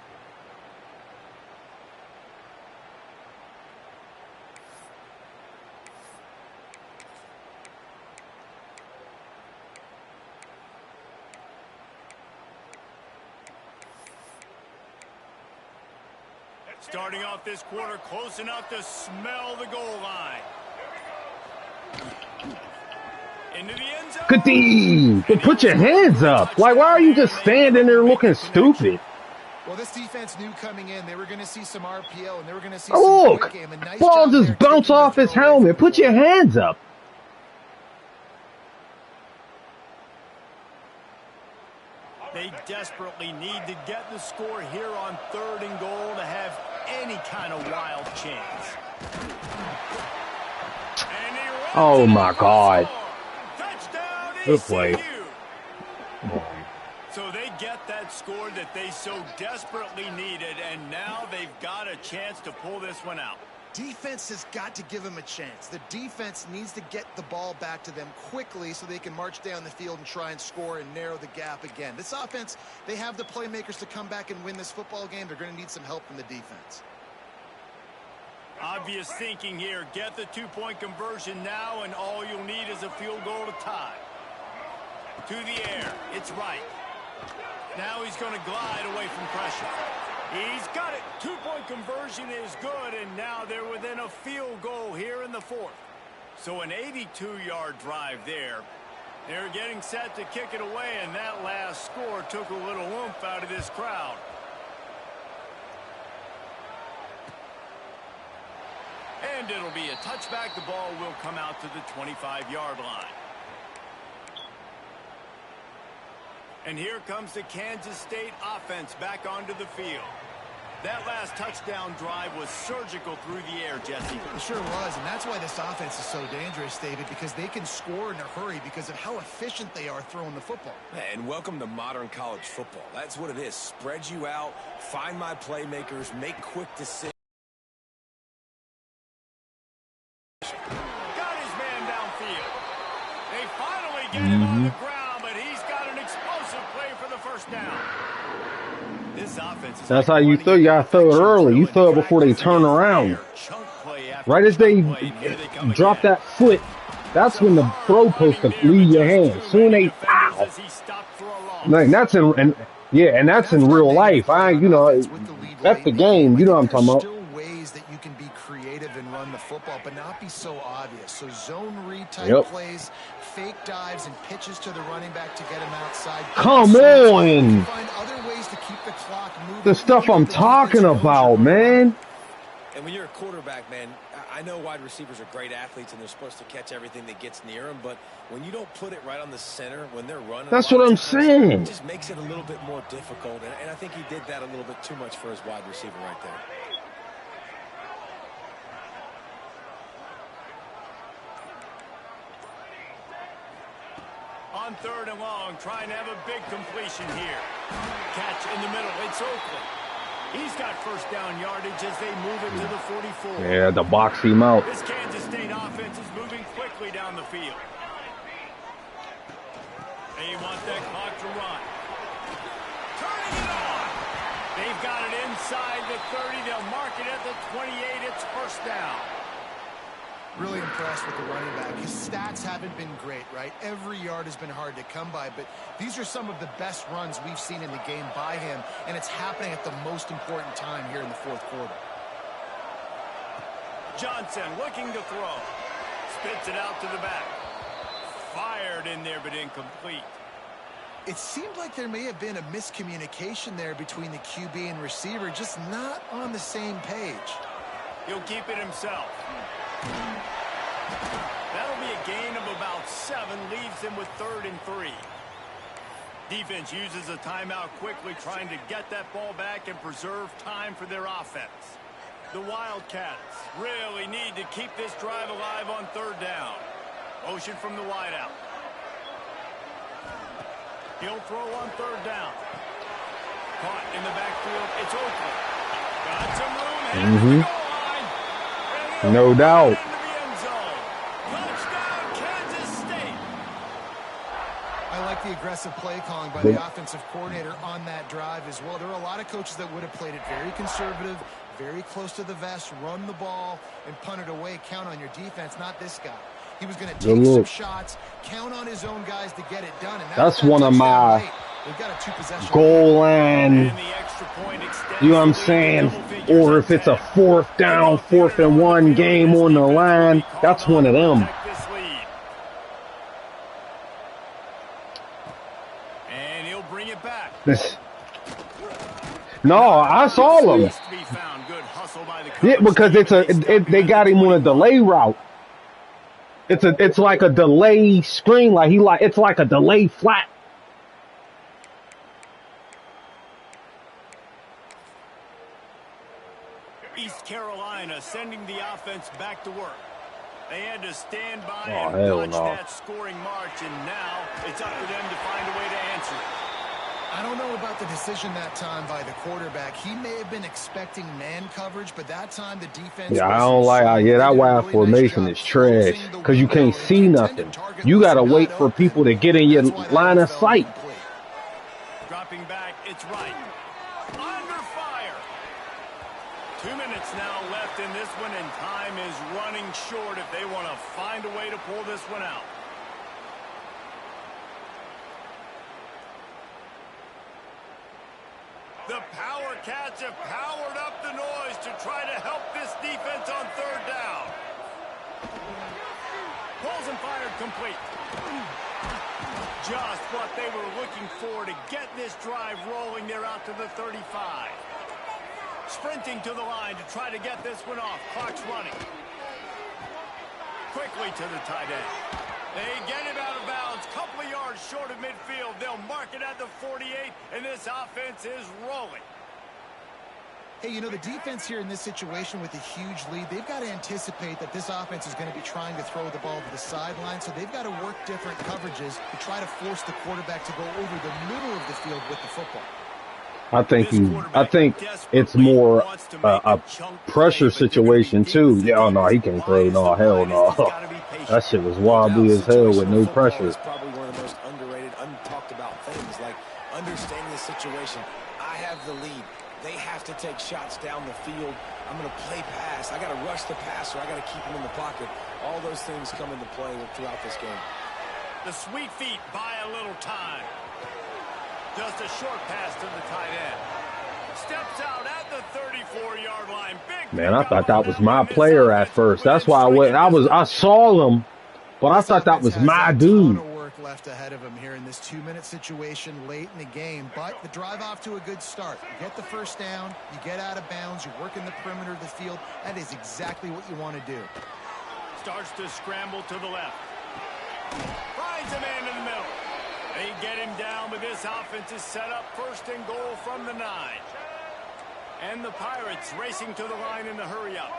Starting off this quarter close enough to smell the goal line. Into the end zone. Good D. But put your hands up. Like, why are you just standing there looking stupid? Well, this defense knew coming in they were going to see some RPO and they were going to see some quick game. A nice ball just bounce off his helmet. Put your hands up. They desperately need to get the score here on 3rd and goal to have any kind of wild chance. Oh my God. Touchdown, good play. So they get that score that they so desperately needed, and now they've got a chance to pull this one out. Defense has got to give them a chance. The defense needs to get the ball back to them quickly so they can march down the field and try and score and narrow the gap again. This offense, they have the playmakers to come back and win this football game. They're going to need some help from the defense. Obvious thinking here. Get the 2-point conversion now, and all you'll need is a field goal to tie. To the air. It's right. Now he's going to glide away from pressure. He's got it. 2-point conversion is good, and now they're within a field goal here in the 4th. So an 82-yard drive there. They're getting set to kick it away, and that last score took a little oomph out of this crowd. And it'll be a touchback. The ball will come out to the 25-yard line. And here comes the Kansas State offense back onto the field. That last touchdown drive was surgical through the air, Jesse. It sure was, and that's why this offense is so dangerous, David, because they can score in a hurry because of how efficient they are throwing the football. And welcome to modern college football. That's what it is. Spread you out, find my playmakers, make quick decisions. Got his man downfield. They finally get him on the ground, but he's got an explosive play for the first down. This offense is That's how you throw. You gotta throw it early. You throw it before they turn around. Right as they drop that foot, that's when the throw post can leave your hands. Soon they foul. Like, that's in that's in real life. That's the game. You know what I'm talking about. Still ways that you can be creative and run the football, but not be so obvious. So zone read type plays, fake dives, and pitches to the running back to get him outside. Come on. Find other ways to keep the clock moving. The stuff I'm talking about, man. And when you're a quarterback, man, I know wide receivers are great athletes and they're supposed to catch everything that gets near them, but when you don't put it right on the center when they're running, that's what I'm saying. It just makes it a little bit more difficult, and I think he did that a little bit too much for his wide receiver right there. On 3rd and long, trying to have a big completion here. Catch in the middle. It's Oakland. He's got first down yardage as they move it to the 44. Yeah, the box him out. This Kansas State offense is moving quickly down the field. They want that clock to run. Turning it on. They've got it inside the 30. They'll mark it at the 28. It's first down. Really impressed with the running back. His stats haven't been great, right? Every yard has been hard to come by, but these are some of the best runs we've seen in the game by him, and it's happening at the most important time here in the 4th quarter. Johnson looking to throw. Spits it out to the back. Fired in there, but incomplete. It seemed like there may have been a miscommunication there between the QB and receiver, just not on the same page. He'll keep it himself. That'll be a gain of about 7, leaves him with 3rd and 3. Defense uses a timeout quickly, trying to get that ball back and preserve time for their offense. The Wildcats really need to keep this drive alive on 3rd down. Motion from the wideout. He'll throw on 3rd down. Caught in the backfield. It's Oakland. Got some room. Headed to the goal line. No doubt. Into the end zone. Touchdown, Kansas State. I like the aggressive play calling by the offensive coordinator on that drive as well. There are a lot of coaches that would have played it very conservative, very close to the vest, run the ball, and punt it away. Count on your defense, not this guy. He was going to take some shots, count on his own guys to get it done. And that's one of my goal line, you know what I'm saying? Or if it's a 4th down, 4th and 1 game on the line, that's one of them. And he'll bring it back. No, I saw him. Yeah, because they got him on a delay route. It's like a delay screen, it's like a delay flat. East Carolina sending the offense back to work. They had to stand by and dodge that scoring march, and now it's up to them to find a way to answer it. I don't know about the decision that time by the quarterback. He may have been expecting man coverage, but that time the defense... Yeah, I don't like... that wide formation is trash because you can't see nothing. You got to wait for people to get in your line of sight. Dropping back, it's right. Under fire. 2 minutes now left in this one, and time is running short if they want to find a way to pull this one out. The Power Cats have powered up the noise to try to help this defense on 3rd down. Pulls and fired complete. Just what they were looking for to get this drive rolling. They're out to the 35. Sprinting to the line to try to get this one off. Clock's running. Quickly to the tight end. They get him out of bounds, couple of yards short of midfield. They'll mark it at the 48, and this offense is rolling. Hey, you know, the defense here in this situation with a huge lead, they've got to anticipate that this offense is going to be trying to throw the ball to the sideline, so they've got to work different coverages to try to force the quarterback to go over the middle of the field with the football. I think it's more a pressure situation too. Yeah, oh no, he can't throw. No, hell no. That shit was wobbly as hell with no pressure. That's probably one of the most underrated, untalked about things, like understanding the situation. I have the lead. They have to take shots down the field. I'm going to play pass. I got to rush the passer. I got to keep him in the pocket. All those things come into play throughout this game. The sweet feet buy a little time. Just a short pass to the tight end. Steps out at the 34-yard line. Big man, I thought that was my player at first. That's why I saw him, but I thought that was my dude. work left ahead of him here in this 2-minute situation late in the game, but the drive off to a good start. You get the first down, you get out of bounds, you work in the perimeter of the field. That is exactly what you want to do. Starts to scramble to the left. Finds a man in the middle. They get him down, but this offense is set up first and goal from the 9. And the Pirates racing to the line in the hurry-up.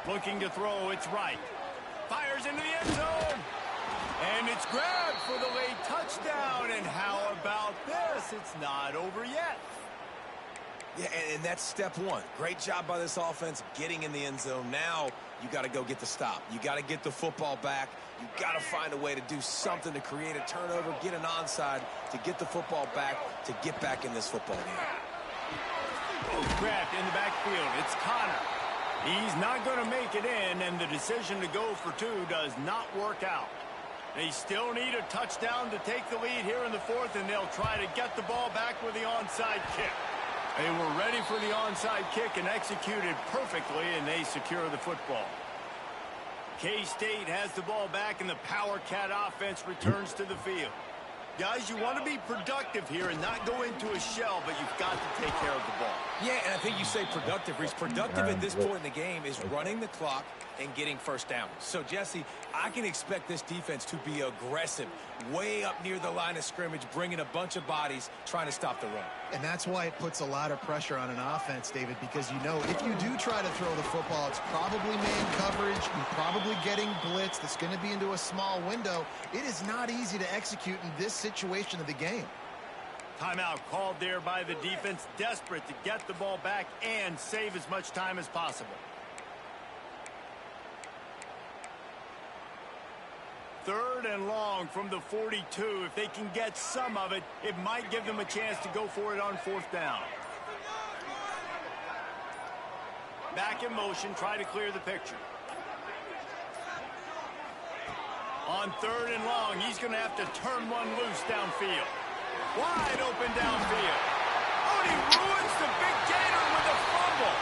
Looking to throw, it's right. Fires into the end zone. And it's grabbed for the late touchdown. And how about this? It's not over yet. Yeah, and that's step one. Great job by this offense getting in the end zone. Now you got to go get the stop. You got to get the football back. You got to find a way to do something to create a turnover, get an onside, to get the football back, to get back in this football game. Grabbed in the backfield. It's Connor. He's not going to make it in, and the decision to go for 2 does not work out. They still need a touchdown to take the lead here in the 4th, and they'll try to get the ball back with the onside kick. They were ready for the onside kick and executed perfectly, and they secure the football. K-State has the ball back, and the Power Cat offense returns to the field. Guys, you want to be productive here and not go into a shell, but you've got to take care of the ball. Yeah, and I think you say productive, Reese. Productive at this point in the game is running the clock and getting first down. So, Jesse, I can expect this defense to be aggressive, way up near the line of scrimmage, bringing a bunch of bodies, trying to stop the run. And that's why it puts a lot of pressure on an offense, David, because you know if you do try to throw the football, it's probably man coverage, you're probably getting blitzed, it's going to be into a small window. It is not easy to execute in this situation of the game. Timeout called there by the defense, desperate to get the ball back and save as much time as possible. 3rd and long from the 42. If they can get some of it, it might give them a chance to go for it on 4th down. Back in motion, try to clear the picture. On 3rd and long, he's going to have to turn one loose downfield. Wide open downfield. Oh, and he ruins the big gator with a fumble.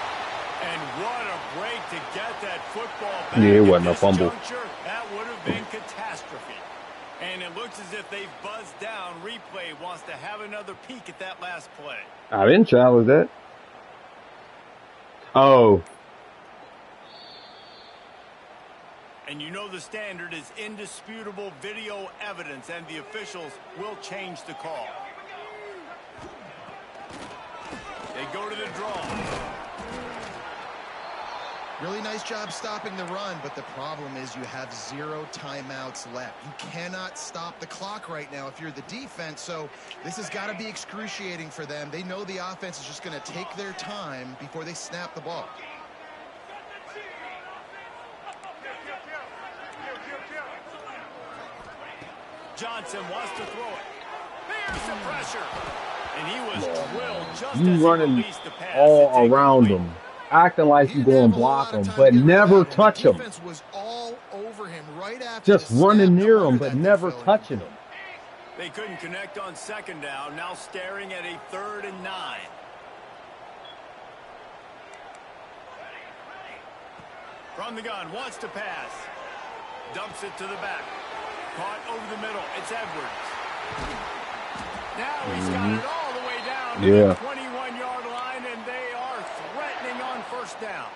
And what a break to get that football back. Yeah, it wasn't a fumble. Juncture, that would have been catastrophe. And it looks as if they've buzzed down. Replay wants to have another peek at that last play. I didn't challenge that. Oh. And you know the standard is indisputable video evidence, and the officials will change the call. They go to the draw. Really nice job stopping the run, but the problem is you have 0 timeouts left. You cannot stop the clock right now if you're the defense, so this has got to be excruciating for them. They know the offense is just going to take their time before they snap the ball. Johnson wants to throw it. There's some pressure. And he was drilled just You as running he released the pass. all around them, acting like you going to block them, but never touch them. Was all over him right after Just running near them, but never touching them. They couldn't connect on 2nd down. Now staring at a 3rd and 9. From the gun, wants to pass. Dumps it to the back. Caught over the middle. It's Edwards. Now he's got it all the way down to the 21-yard line, and they are threatening on 1st down.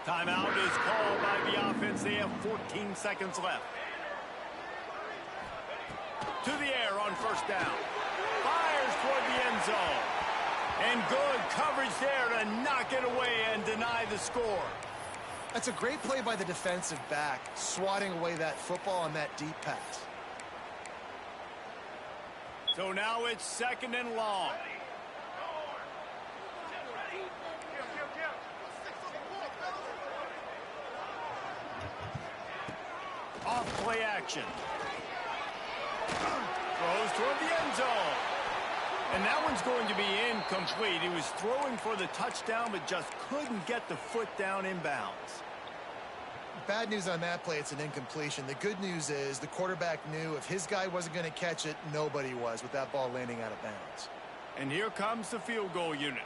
Timeout is called by the offense. They have 14 seconds left. To the air on 1st down. Fires toward the end zone. And good coverage there to knock it away and deny the score. That's a great play by the defensive back, swatting away that football on that deep pass. So now it's 2nd and long. Off play action. Throws toward the end zone. And that one's going to be incomplete. He was throwing for the touchdown, but just couldn't get the foot down inbounds. Bad news on that play, it's an incompletion. The good news is the quarterback knew if his guy wasn't going to catch it, nobody was with that ball landing out of bounds. And here comes the field goal unit.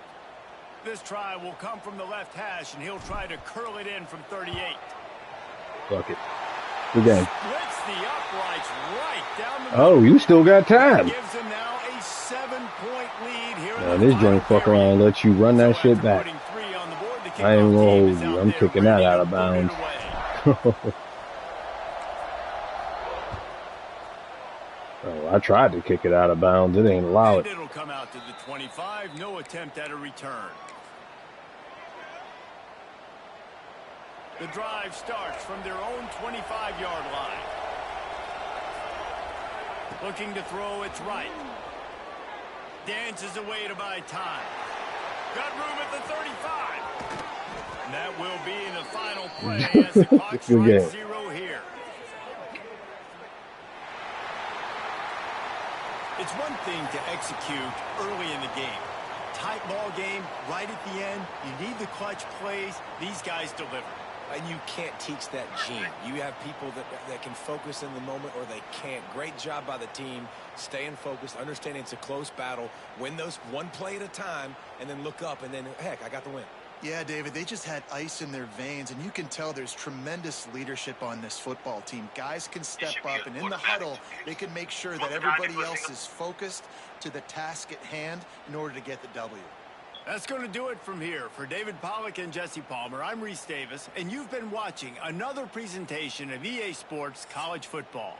This try will come from the left hash, and he'll try to curl it in from 38. Fuck it. Good game. Splits the uprights right down the Oh, you still got time. gives them now a 7-point lead here Now, in the this final joint fuck around period. and let you run that So shit after back. putting 3 on the board, the I ain't kickoff gonna team hold is you. out I'm there kicking that ready out to of put it bounds. away. Oh, I tried to kick it out of bounds. It ain't allowed. And it'll come out to the 25. No attempt at a return. The drive starts from their own 25-yard line. Looking to throw, it's right. Dances away to buy time. Got room at the 35. And that will be the final play as the clock strikes 0 here. It's one thing to execute early in the game. Tight ball game, right at the end. You need the clutch plays. These guys deliver. And you can't teach that gene. You have people that can focus in the moment or they can't. Great job by the team, staying focused, understanding it's a close battle, win those one play at a time, and then look up, and then, heck, I got the win. Yeah, David, they just had ice in their veins, and you can tell there's tremendous leadership on this football team. Guys can step up, and in the huddle, they can make sure that everybody else is focused to the task at hand in order to get the W. That's going to do it from here. For David Pollack and Jesse Palmer, I'm Reese Davis, and you've been watching another presentation of EA Sports College Football.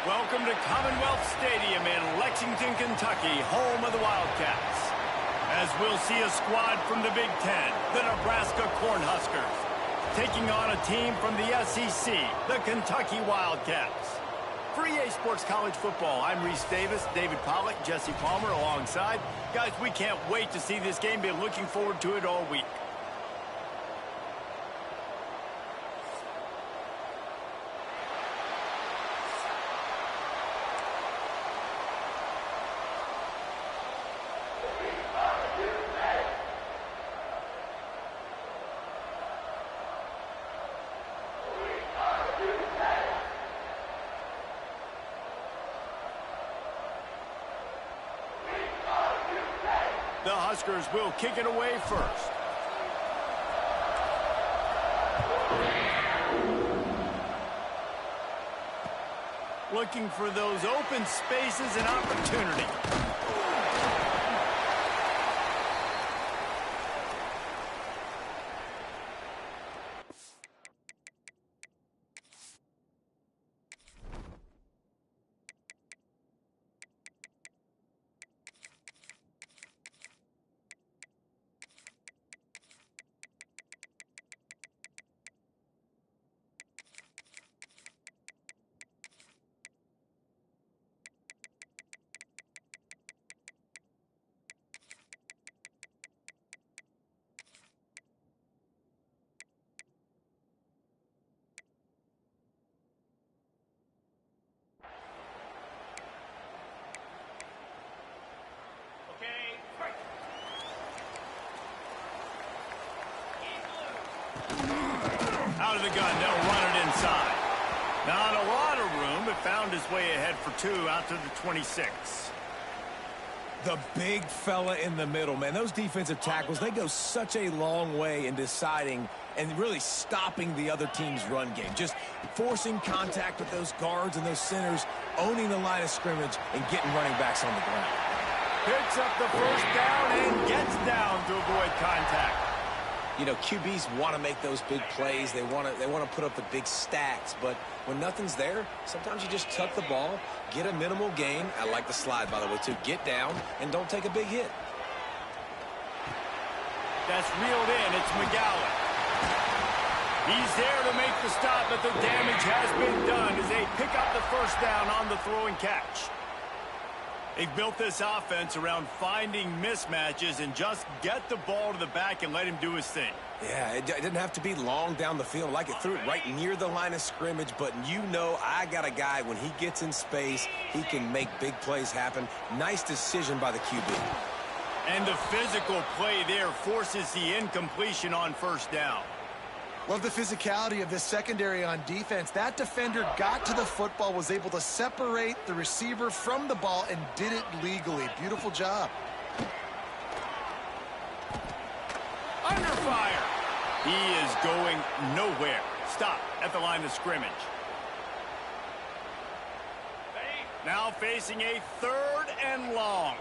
Welcome to Commonwealth Stadium in Lexington, Kentucky, home of the Wildcats. As we'll see a squad from the Big Ten, the Nebraska Cornhuskers, taking on a team from the SEC, the Kentucky Wildcats. For EA Sports College Football, I'm Reese Davis, David Pollack, Jesse Palmer alongside. Guys, we can't wait to see this game. Been looking forward to it all week. The Huskers will kick it away first. Looking for those open spaces and opportunity. out of the gun. They'll run it inside. Not a lot of room, but found his way ahead for 2 out to the 26. The big fella in the middle, man. Those defensive tackles, they go such a long way in deciding and really stopping the other team's run game. Just forcing contact with those guards and those centers, owning the line of scrimmage, and getting running backs on the ground. Picks up the first down and gets down to avoid contact. You know, QBs want to make those big plays. They want to put up the big stats, but when nothing's there, sometimes you just tuck the ball, get a minimal gain. I like the slide, by the way, too. Get down and don't take a big hit. That's reeled in. It's McGowan. He's there to make the stop, but the damage has been done as they pick up the first down on the throw and catch. They've built this offense around finding mismatches and just get the ball to the back and let him do his thing. Yeah, it didn't have to be long down the field. Like it threw it right near the line of scrimmage, but you know I got a guy, when he gets in space, he can make big plays happen. Nice decision by the QB. And the physical play there forces the incompletion on first down. Love the physicality of this secondary on defense. That defender got to the football, was able to separate the receiver from the ball, and did it legally. Beautiful job. Under fire. He is going nowhere. Stop at the line of scrimmage. Now facing a 3rd and long.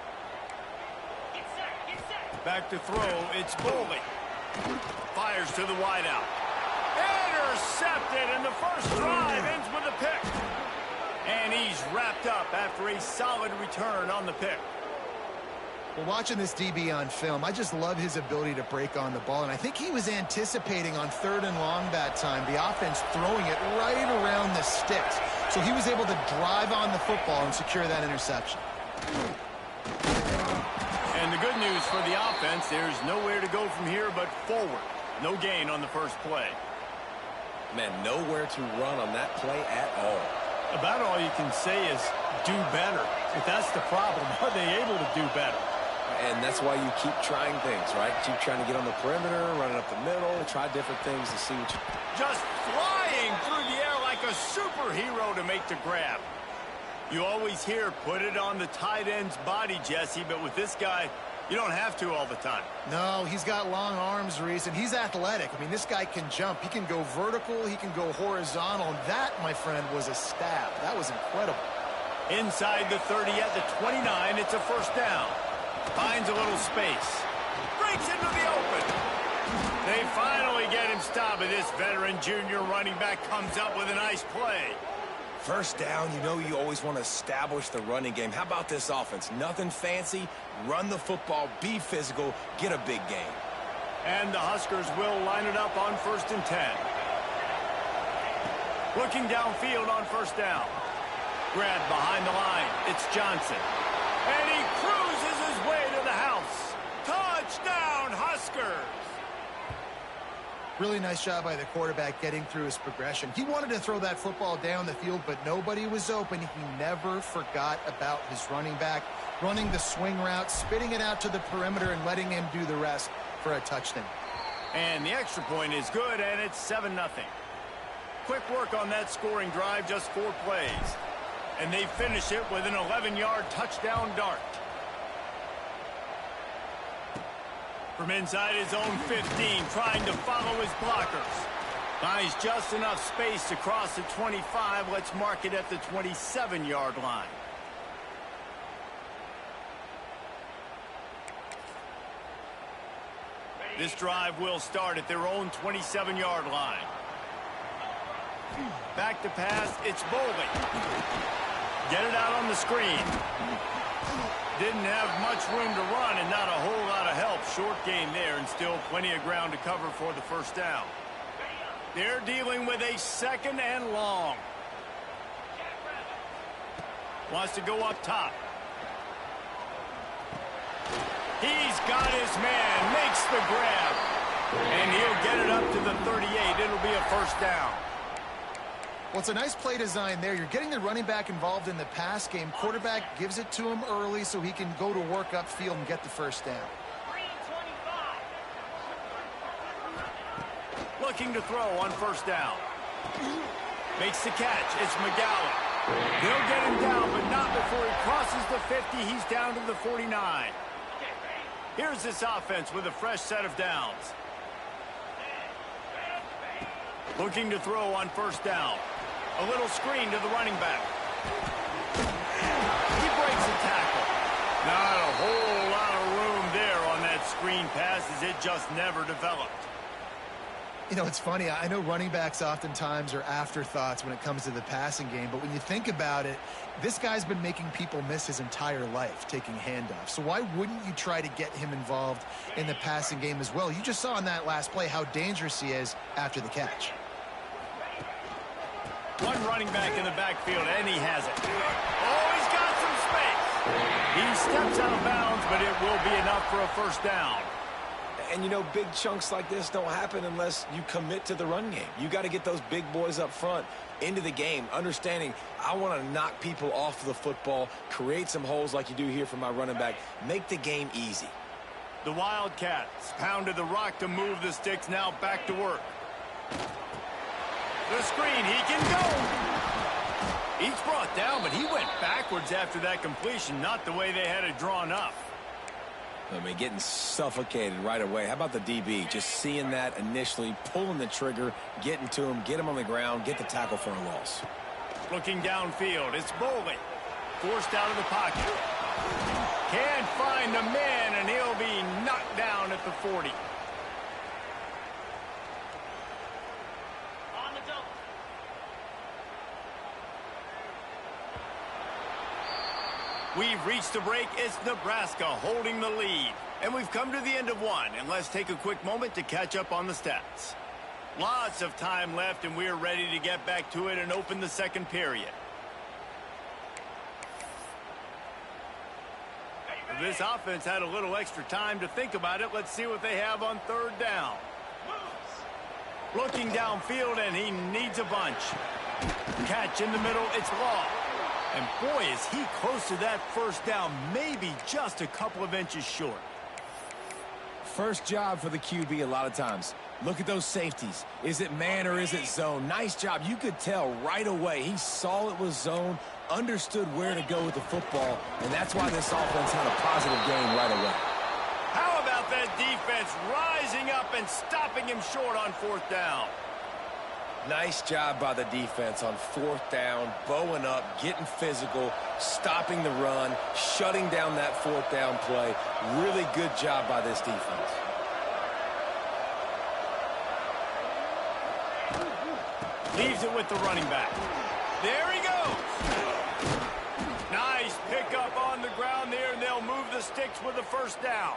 Back to throw. It's Boley. Fires to the wideout. Intercepted, and the first drive ends with a pick. And he's wrapped up after a solid return on the pick. Well, watching this DB on film, I just love his ability to break on the ball, and I think he was anticipating on 3rd and long that time, the offense throwing it right around the sticks. So he was able to drive on the football and secure that interception. And the good news for the offense, there's nowhere to go from here but forward. No gain on the first play. Man, nowhere to run on that play at all. About all you can say is do better. If that's the problem, are they able to do better? And that's why you keep trying things, right? Keep trying to get on the perimeter, running up the middle, try different things to see what you... Just flying through the air like a superhero to make the grab. You always hear, put it on the tight end's body, Jesse, but with this guy, you don't have to all the time. No, he's got long arms, Reese, and he's athletic. I mean, this guy can jump. He can go vertical. He can go horizontal. And that, my friend, was a stab. That was incredible. Inside the 30 at the 29, it's a first down. Finds a little space. Breaks into the open. They finally get him stopped, but this veteran junior running back comes up with a nice play. First down, you know you always want to establish the running game. How about this offense? Nothing fancy. Run the football, be physical, get a big gain. And the Huskers will line it up on 1st and 10. Looking downfield on first down. Grabbed behind the line. It's Johnson. And he cruises his way to the house. Touchdown, Huskers! Really nice job by the quarterback getting through his progression. He wanted to throw that football down the field, but nobody was open. He never forgot about his running back, running the swing route, spitting it out to the perimeter, and letting him do the rest for a touchdown. And the extra point is good, and it's 7-0. Quick work on that scoring drive, just 4 plays. And they finish it with an 11-yard touchdown dart. From inside his own 15, trying to follow his blockers. Finds just enough space to cross the 25. Let's mark it at the 27-yard line. This drive will start at their own 27-yard line. Back to pass, it's Boley. Get it out on the screen. Didn't have much room to run and not a whole lot of help. Short gain there and still plenty of ground to cover for the first down. They're dealing with a 2nd and long. Wants to go up top. He's got his man, makes the grab. And he'll get it up to the 38. It'll be a first down. Well, it's a nice play design there. You're getting the running back involved in the pass game. Quarterback gives it to him early so he can go to work upfield and get the first down. looking to throw on first down. Makes the catch. It's McGowan. They'll get him down, but not before he crosses the 50. He's down to the 49. Here's this offense with a fresh set of downs. Looking to throw on first down. A little screen to the running back. He breaks a tackle. Not a whole lot of room there on that screen pass as it just never developed. You know, it's funny. I know running backs oftentimes are afterthoughts when it comes to the passing game, but when you think about it, this guy's been making people miss his entire life taking handoffs. So why wouldn't you try to get him involved in the passing game as well? You just saw in that last play how dangerous he is after the catch. One running back in the backfield, and he has it. Oh, he's got some space. He steps out of bounds, but it will be enough for a first down. And, you know, big chunks like this don't happen unless you commit to the run game. You got to get those big boys up front into the game, understanding I want to knock people off the football, create some holes like you do here for my running back, make the game easy. The Wildcats pounded the rock to move the sticks, now back to work. The screen, he can go. He's brought down, but he went backwards after that completion, not the way they had it drawn up. I mean, getting suffocated right away. How about the DB? Just seeing that initially, pulling the trigger, getting to him, get him on the ground, get the tackle for a loss. Looking downfield, it's Boley. Forced out of the pocket. Can't find the man, and he'll be knocked down at the 40. We've reached a break. It's Nebraska holding the lead. And we've come to the end of one. And let's take a quick moment to catch up on the stats. Lots of time left, and we're ready to get back to it and open the second period. This offense had a little extra time to think about it. Let's see what they have on third down. Looking downfield, and he needs a bunch. Catch in the middle. It's Law. And boy, is he close to that first down, maybe just a couple of inches short. First job for the QB a lot of times. Look at those safeties. Is it man or is it zone? Nice job. You could tell right away. He saw it was zone, understood where to go with the football, and that's why this offense had a positive game right away. How about that defense rising up and stopping him short on fourth down? Nice job by the defense on fourth down, bowing up, getting physical, stopping the run, shutting down that fourth down play. Really good job by this defense. Leaves it with the running back. There he goes. Nice pickup on the ground there, and they'll move the sticks with the first down.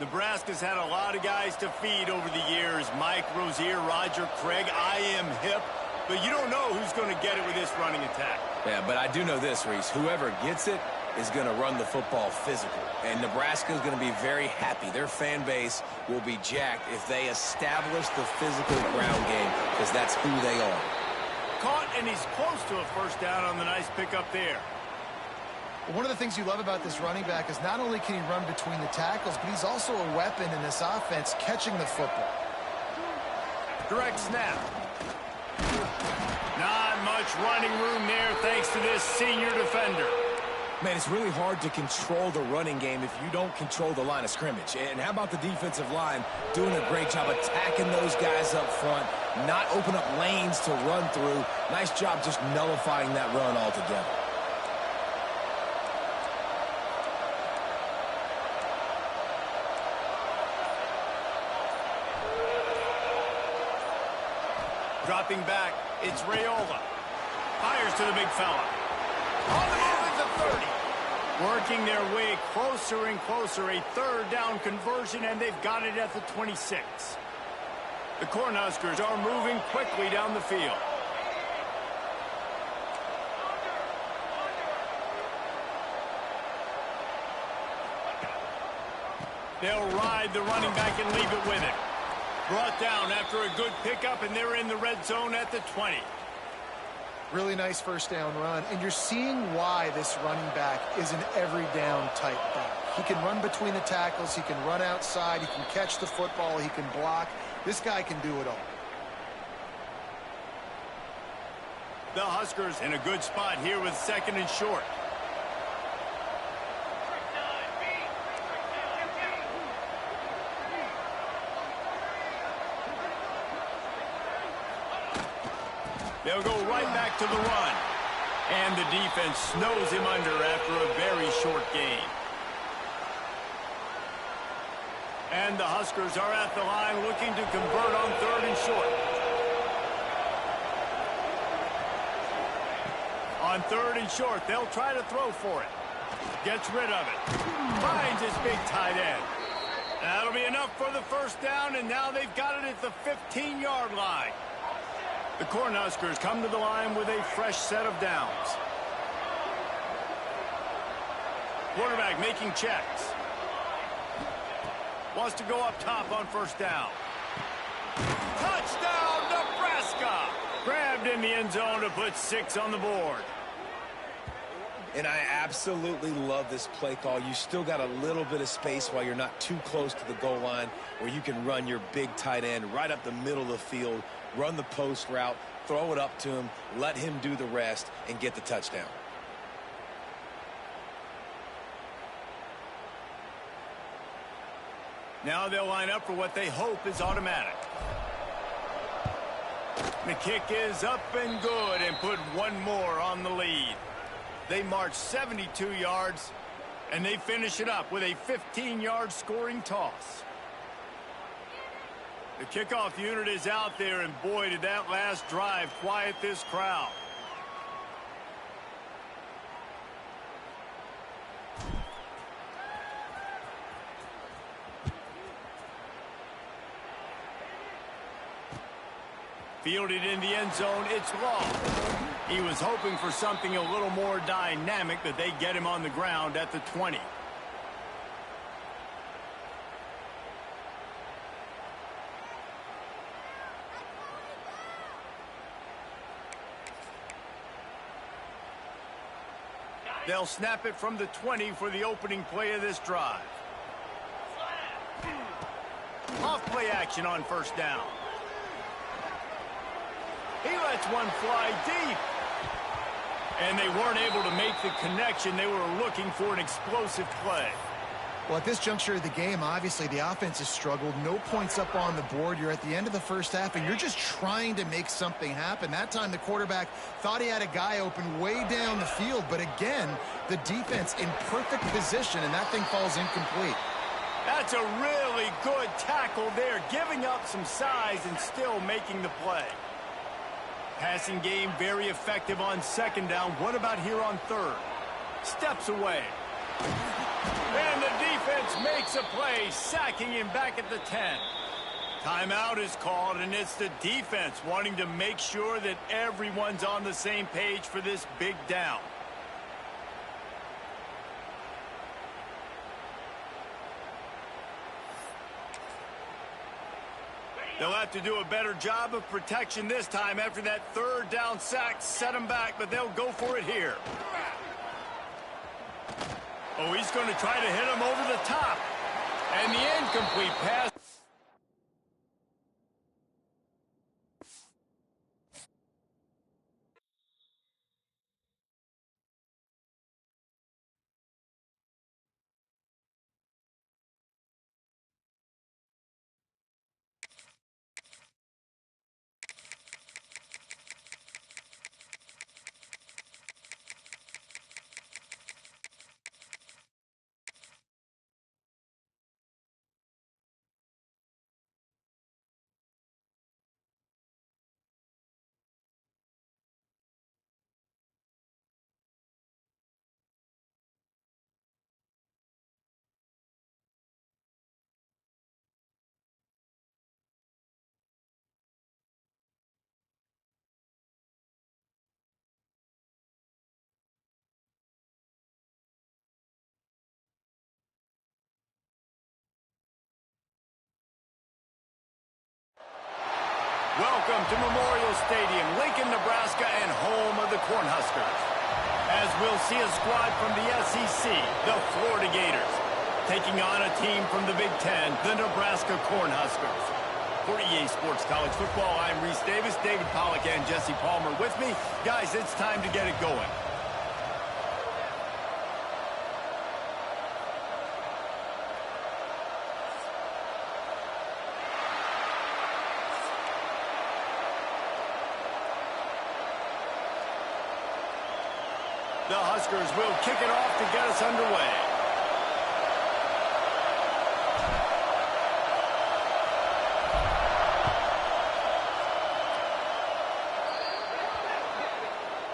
Nebraska's had a lot of guys to feed over the years. Mike Rozier, Roger Craig, I am hip. But you don't know who's going to get it with this running attack. Yeah, but I do know this, Reese. Whoever gets it is going to run the football physical. And Nebraska is going to be very happy. Their fan base will be jacked if they establish the physical ground game, because that's who they are. Caught, and he's close to a first down on the nice pickup there. One of the things you love about this running back is not only can he run between the tackles, but he's also a weapon in this offense catching the football. Direct snap. Not much running room there thanks to this senior defender. Man, it's really hard to control the running game if you don't control the line of scrimmage. And how about the defensive line doing a great job attacking those guys up front, not open up lanes to run through. Nice job just nullifying that run altogether. Dropping back, it's Raiola. Fires to the big fella. On the move at the 30. Working their way closer and closer. A third down conversion, and they've got it at the 26. The Cornhuskers are moving quickly down the field. They'll ride the running back and leave it with him. Brought down after a good pickup, and they're in the red zone at the 20. Really nice first down run, and you're seeing why this running back is an every down type back. He can run between the tackles, he can run outside, he can catch the football, he can block. This guy can do it all. The Huskers in a good spot here with 2nd and short. They'll go right back to the run. And the defense snows him under after a very short gain. And the Huskers are at the line looking to convert on 3rd and short. On 3rd and short, they'll try to throw for it. Gets rid of it. Finds his big tight end. That'll be enough for the first down, and now they've got it at the 15-yard line. The Cornhuskers come to the line with a fresh set of downs. Quarterback making checks. Wants to go up top on 1st down. Touchdown, Nebraska! Grabbed in the end zone to put 6 on the board. And I absolutely love this play call. You still got a little bit of space while you're not too close to the goal line where you can run your big tight end right up the middle of the field, run the post route, throw it up to him, let him do the rest, and get the touchdown. Now they'll line up for what they hope is automatic. The kick is up and good and put one more on the lead. They march 72 yards, and they finish it up with a 15-yard scoring toss. The kickoff unit is out there, and boy, did that last drive quiet this crowd. Fielded in the end zone, it's long. He was hoping for something a little more dynamic, but they get him on the ground at the 20. They'll snap it from the 20 for the opening play of this drive. Off play action on 1st down. He lets one fly deep. And they weren't able to make the connection. They were looking for an explosive play. Well, at this juncture of the game, obviously the offense has struggled. No points up on the board. You're at the end of the first half, and you're just trying to make something happen. That time the quarterback thought he had a guy open way down the field, but again, the defense in perfect position, and that thing falls incomplete. That's a really good tackle there, giving up some size and still making the play. Passing game very effective on 2nd down. What about here on 3rd? Steps away. And the defense makes a play, sacking him back at the 10. Timeout is called, and it's the defense wanting to make sure that everyone's on the same page for this big down. They'll have to do a better job of protection this time after that 3rd down sack set them back, but they'll go for it here. Oh, he's going to try to hit him over the top. And the incomplete pass. Welcome to Memorial Stadium, Lincoln, Nebraska, and home of the Cornhuskers. As we'll see a squad from the SEC, the Florida Gators, taking on a team from the Big Ten, the Nebraska Cornhuskers. For EA Sports College Football, I'm Reese Davis, David Pollack, and Jesse Palmer with me. Guys, it's time to get it going. The Huskers will kick it off to get us underway.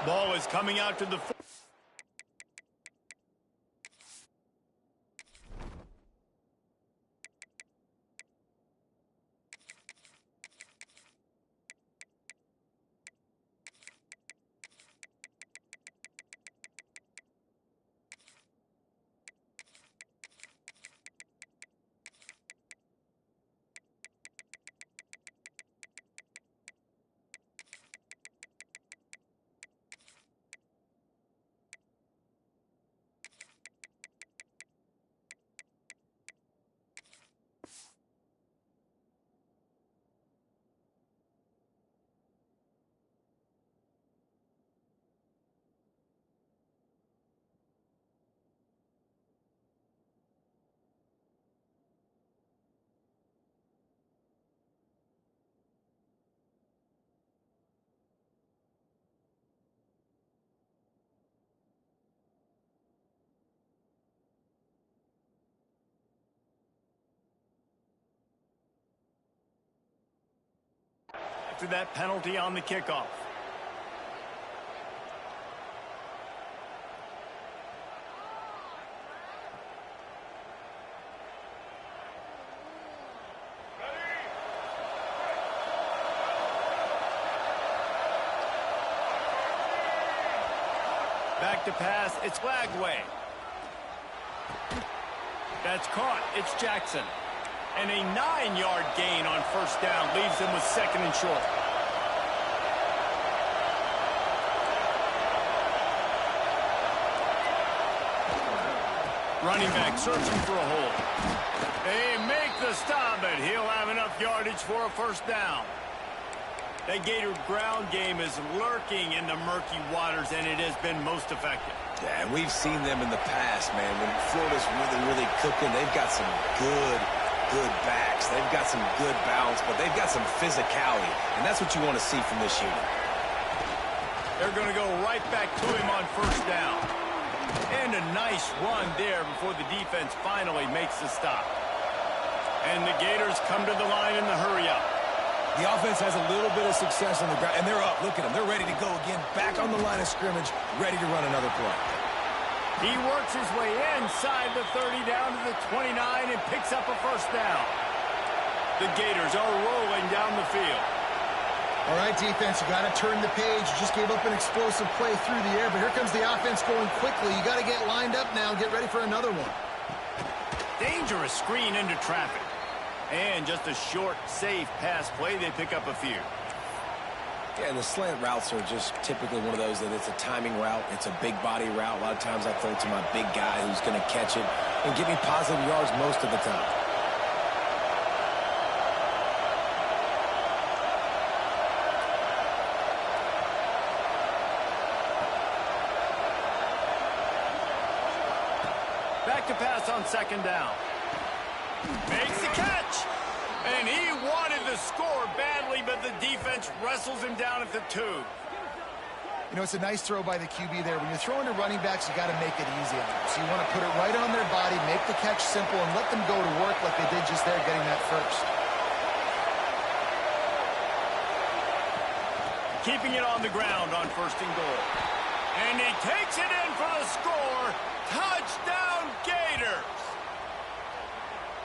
Ball is coming out to the... After that penalty on the kickoff. Back to pass, it's Lagway. That's caught, it's Jackson. And a 9-yard gain on first down leaves them with second and short. Running back searching for a hole. They make the stop, but he'll have enough yardage for a first down. The Gator ground game is lurking in the murky waters, and it has been most effective. Yeah, and we've seen them in the past, man. When Florida's really cooking, they've got some good backs. They've got some good balance, but they've got some physicality, and that's what you want to see from this unit. They're going to go right back to him on first down. And a nice run there before the defense finally makes the stop. And the Gators come to the line in the hurry-up. The offense has a little bit of success on the ground, and they're up. Look at them. They're ready to go again, back on the line of scrimmage, ready to run another play. He works his way inside the 30 down to the 29 and picks up a first down. The Gators are rolling down the field. All right, defense, you got to turn the page. You just gave up an explosive play through the air, but here comes the offense going quickly. You got to get lined up now and get ready for another one. Dangerous screen into traffic. And just a short, safe pass play. They pick up a few. Yeah, and the slant routes are just typically one of those that it's a timing route. It's a big body route. A lot of times I throw it to my big guy who's going to catch it and give me positive yards most of the time. Back to pass on second down. Makes the catch. And he wanted to score badly, but the defense wrestles him down at the 2. You know, it's a nice throw by the QB there. When you're throwing to running backs, you got to make it easy on them. So you want to put it right on their body, make the catch simple, and let them go to work like they did just there getting that first. Keeping it on the ground on first and goal. And he takes it in for the score. Touchdown, Gators!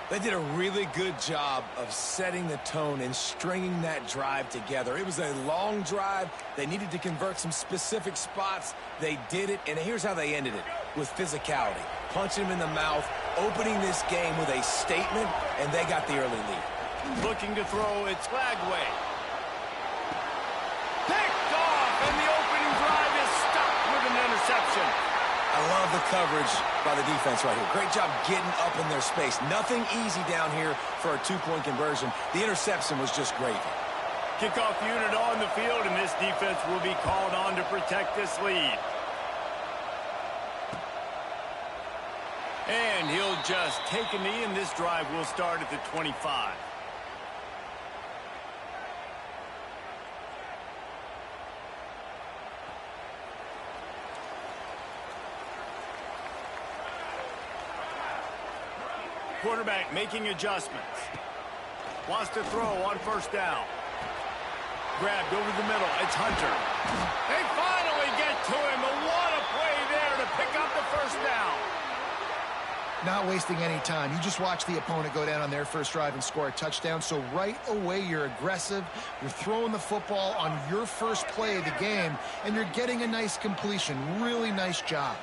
They did a really good job of setting the tone and stringing that drive together. It was a long drive. They needed to convert some specific spots. They did it, and here's how they ended it, with physicality. Punching him in the mouth, opening this game with a statement, and they got the early lead. Looking to throw, it's Lagway. Picked off, and the opening drive is stopped with an interception. I love the coverage by the defense right here. Great job getting up in their space. Nothing easy down here for a two-point conversion. The interception was just great. Kickoff unit on the field, and this defense will be called on to protect this lead. And he'll just take a knee, and this drive will start at the 25. Quarterback making adjustments. Wants to throw on first down. Grabbed over the middle. It's Hunter. They finally get to him. And what a play there to pick up the first down. Not wasting any time. You just watch the opponent go down on their first drive and score a touchdown. So right away, you're aggressive. You're throwing the football on your first play of the game, and you're getting a nice completion. Really nice job.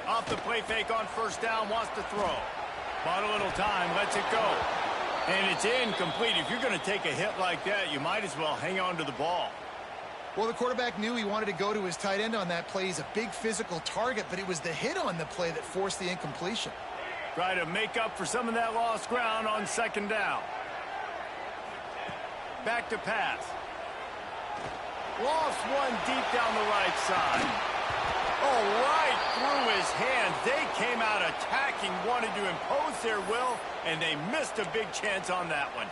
Off the play fake on first down, wants to throw. Bought a little time, lets it go. And it's incomplete. If you're going to take a hit like that, you might as well hang on to the ball. Well, the quarterback knew he wanted to go to his tight end on that play. He's a big physical target, but it was the hit on the play that forced the incompletion. Try to make up for some of that lost ground on second down. Back to pass. Lost one deep down the right side. Oh, right through his hands. They came out attacking, wanted to impose their will, and they missed a big chance on that one.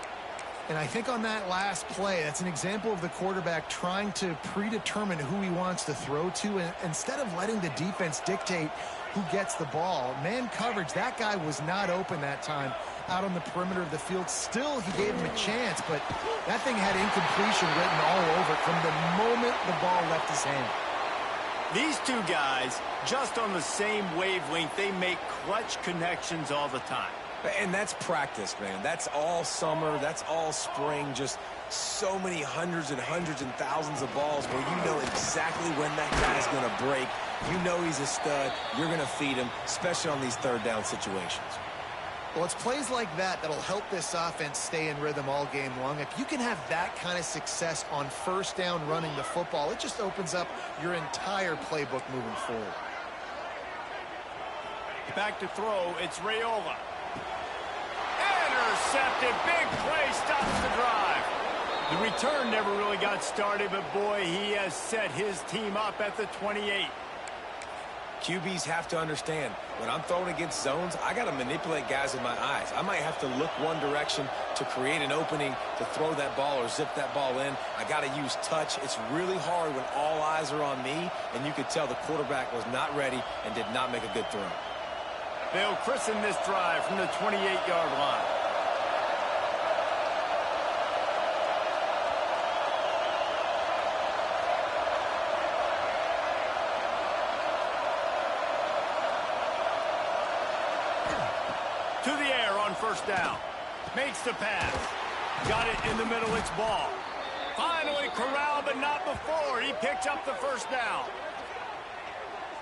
And I think on that last play, that's an example of the quarterback trying to predetermine who he wants to throw to, and instead of letting the defense dictate who gets the ball. Man coverage, that guy was not open that time out on the perimeter of the field. Still, he gave him a chance, but that thing had incompletion written all over it from the moment the ball left his hand. These two guys, just on the same wavelength, they make clutch connections all the time. And that's practice, man. That's all summer. That's all spring. Just so many hundreds and thousands of balls where you know exactly when that guy's going to break. You know he's a stud. You're going to feed him, especially on these third down situations. Well, it's plays like that that'll help this offense stay in rhythm all game long. If you can have that kind of success on first down running the football, it just opens up your entire playbook moving forward. Back to throw, it's Raiola. Intercepted, big play, stops the drive. The return never really got started, but boy, he has set his team up at the 28. QBs have to understand, when I'm throwing against zones, I got to manipulate guys with my eyes. I might have to look one direction to create an opening to throw that ball or zip that ball in. I got to use touch. It's really hard when all eyes are on me, and you could tell the quarterback was not ready and did not make a good throw. They'll christen this drive from the 28-yard line. To the air on first down. Makes the pass. Got it in the middle, it's ball. Finally corralled, but not before. He picked up the first down.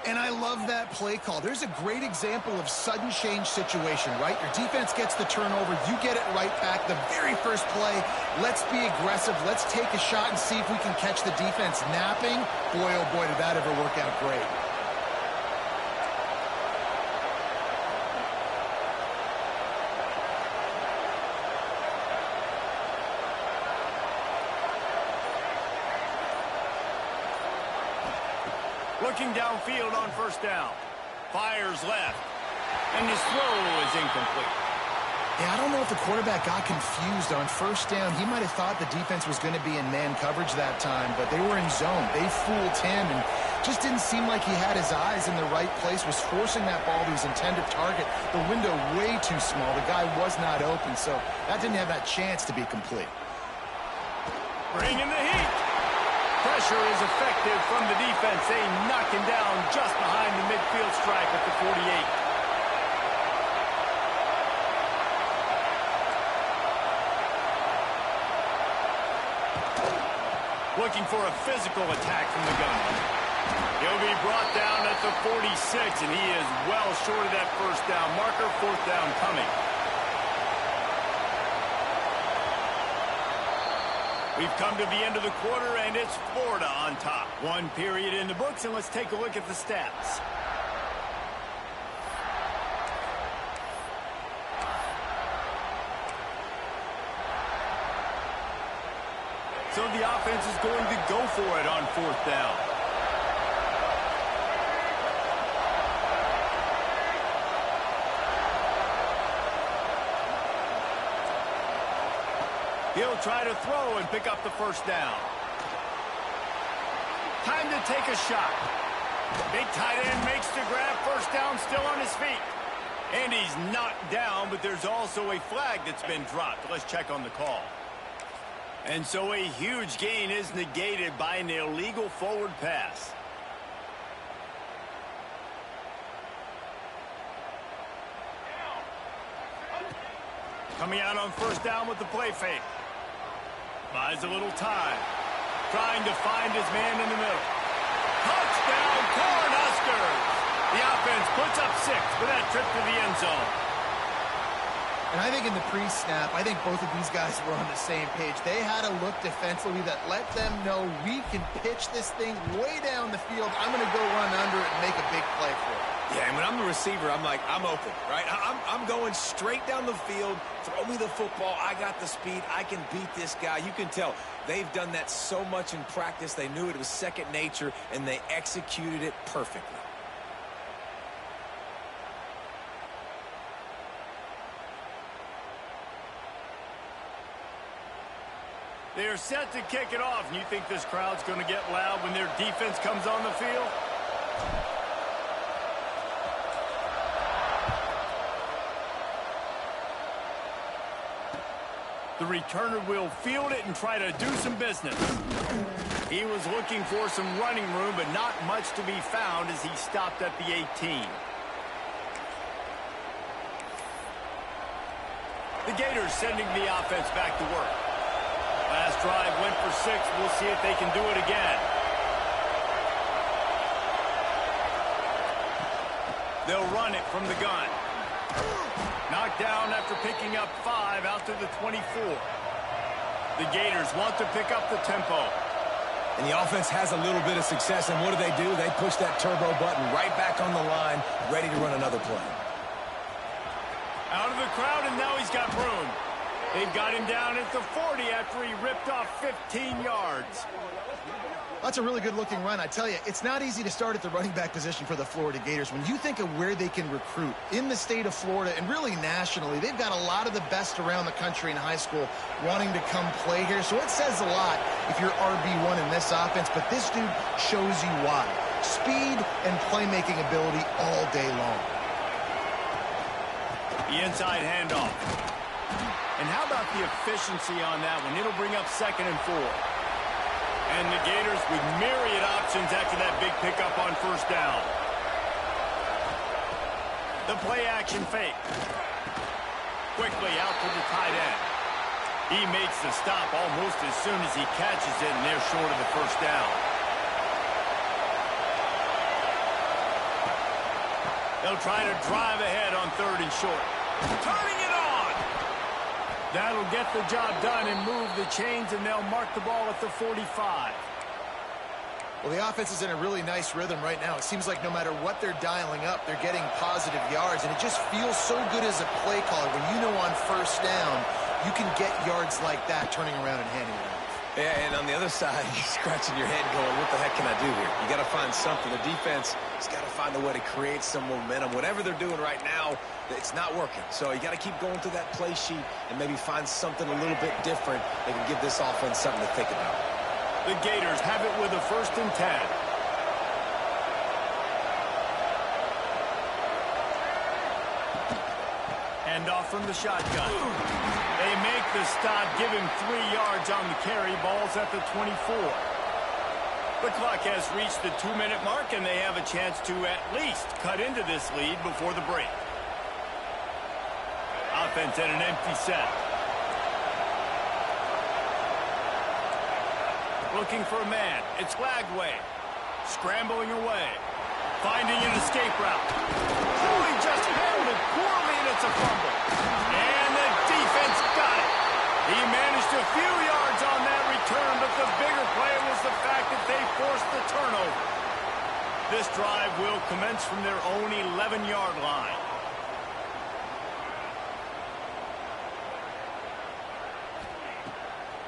And I love that play call. There's a great example of sudden change situation, right? Your defense gets the turnover. You get it right back. The very first play, let's be aggressive. Let's take a shot and see if we can catch the defense napping. Boy, oh boy, did that ever work out great. Looking downfield on first down. Fires left. And his throw is incomplete. Yeah, I don't know if the quarterback got confused on first down. He might have thought the defense was going to be in man coverage that time, but they were in zone. They fooled him and just didn't seem like he had his eyes in the right place, was forcing that ball to his intended target. The window way too small. The guy was not open, so that didn't have that chance to be complete. Bringing the heat. Pressure is effective from the defense. They knock him down just behind the midfield stripe at the 48. Looking for a physical attack from the gun. He'll be brought down at the 46, and he is well short of that first down marker. Fourth down coming. We've come to the end of the quarter, and it's Florida on top. One period in the books, and let's take a look at the stats. So the offense is going to go for it on 4th down. He'll try to throw and pick up the 1st down. Time to take a shot. Big tight end makes the grab. 1st down, still on his feet. And he's knocked down, but there's also a flag that's been dropped. Let's check on the call. And so a huge gain is negated by an illegal forward pass. Coming out on 1st down with the play fake. Buys a little time. Trying to find his man in the middle. Touchdown, Cornhuskers! The offense puts up 6 for that trip to the end zone. And I think in the pre-snap, I think both of these guys were on the same page. They had a look defensively that let them know we can pitch this thing way down the field. I'm going to go run under it and make a big play for it. Yeah, and when I'm the receiver, I'm like, I'm open, right? I'm going straight down the field. Throw me the football. I got the speed. I can beat this guy. You can tell they've done that so much in practice. They knew it was second nature, and they executed it perfectly. They are set to kick it off, and you think this crowd's going to get loud when their defense comes on the field? The returner will field it and try to do some business. He was looking for some running room, but not much to be found as he stopped at the 18. The Gators sending the offense back to work. Last drive went for 6. We'll see if they can do it again. They'll run it from the gun. Knocked down after picking up 5 out to the 24. The Gators want to pick up the tempo. And the offense has a little bit of success, and what do? They push that turbo button right back on the line, ready to run another play. Out of the crowd, and now he's got room. They've got him down at the 40 after he ripped off 15 yards. That's a really good-looking run. I tell you, it's not easy to start at the running back position for the Florida Gators. When you think of where they can recruit in the state of Florida and really nationally, they've got a lot of the best around the country in high school wanting to come play here. So it says a lot if you're RB1 in this offense, but this dude shows you why. Speed and playmaking ability all day long. The inside handoff. And how about the efficiency on that one? It'll bring up 2nd and 4. And the Gators with myriad options after that big pickup on 1st down. The play action fake. Quickly out to the tight end. He makes the stop almost as soon as he catches it, and they're short of the 1st down. They'll try to drive ahead on 3rd and short. Turning it on! That'll get the job done and move the chains, and they'll mark the ball at the 45. Well, the offense is in a really nice rhythm right now. It seems like no matter what they're dialing up, they're getting positive yards, and it just feels so good as a play caller when you know on 1st down you can get yards like that turning around and handing it off. Yeah, and on the other side, you're scratching your head going, what the heck can I do here? You got to find something. The defense has got to find a way to create some momentum. Whatever they're doing right now, it's not working. So you got to keep going through that play sheet and maybe find something a little bit different that can give this offense something to think about. The Gators have it with a 1st and 10. Handoff from the shotgun. They make the stop, give him 3 yards on the carry. Ball's at the 24. The clock has reached the 2-minute mark, and they have a chance to at least cut into this lead before the break. Offense at an empty set. Looking for a man. It's Lagway. Scrambling away. Finding an escape route. Oh, he just handled it poorly, and it's a fumble. And the defense got it. He managed a few yards on that return. the bigger play was the fact that they forced the turnover. This drive will commence from their own 11-yard line.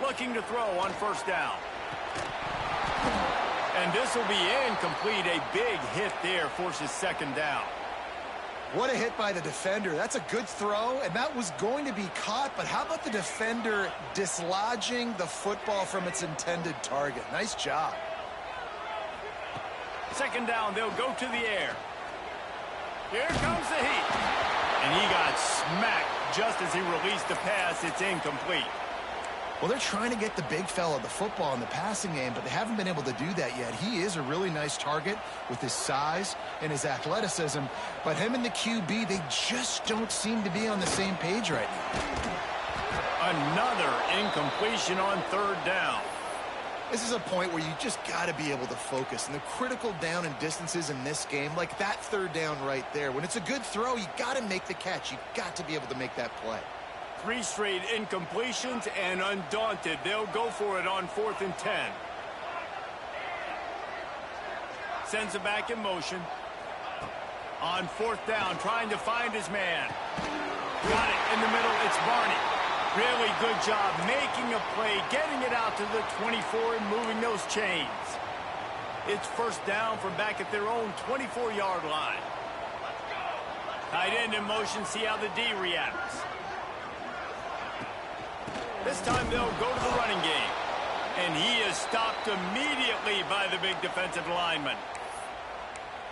Looking to throw on first down. And this will be incomplete. A big hit there forces second down. What a hit by the defender. That's a good throw, and that was going to be caught, but how about the defender dislodging the football from its intended target? Nice job. Second down, they'll go to the air. Here comes the heat. And he got smacked just as he released the pass. It's incomplete. Well, they're trying to get the big fella the football in the passing game, but they haven't been able to do that yet. He is a really nice target with his size and his athleticism, but him and the QB, they just don't seem to be on the same page right now. Another incompletion on third down. This is a point where you just got to be able to focus, and the critical down and distances in this game, like that third down right there, when it's a good throw, you got to make the catch. You got to be able to make that play. 3 straight incompletions, and undaunted, they'll go for it on 4th and 10. Sends it back in motion. On 4th down, trying to find his man. Got it in the middle. It's Barney. Really good job making a play, getting it out to the 24 and moving those chains. It's first down from back at their own 24-yard line. Tight end in motion, see how the D reacts. This time they'll go to the running game. And he is stopped immediately by the big defensive lineman.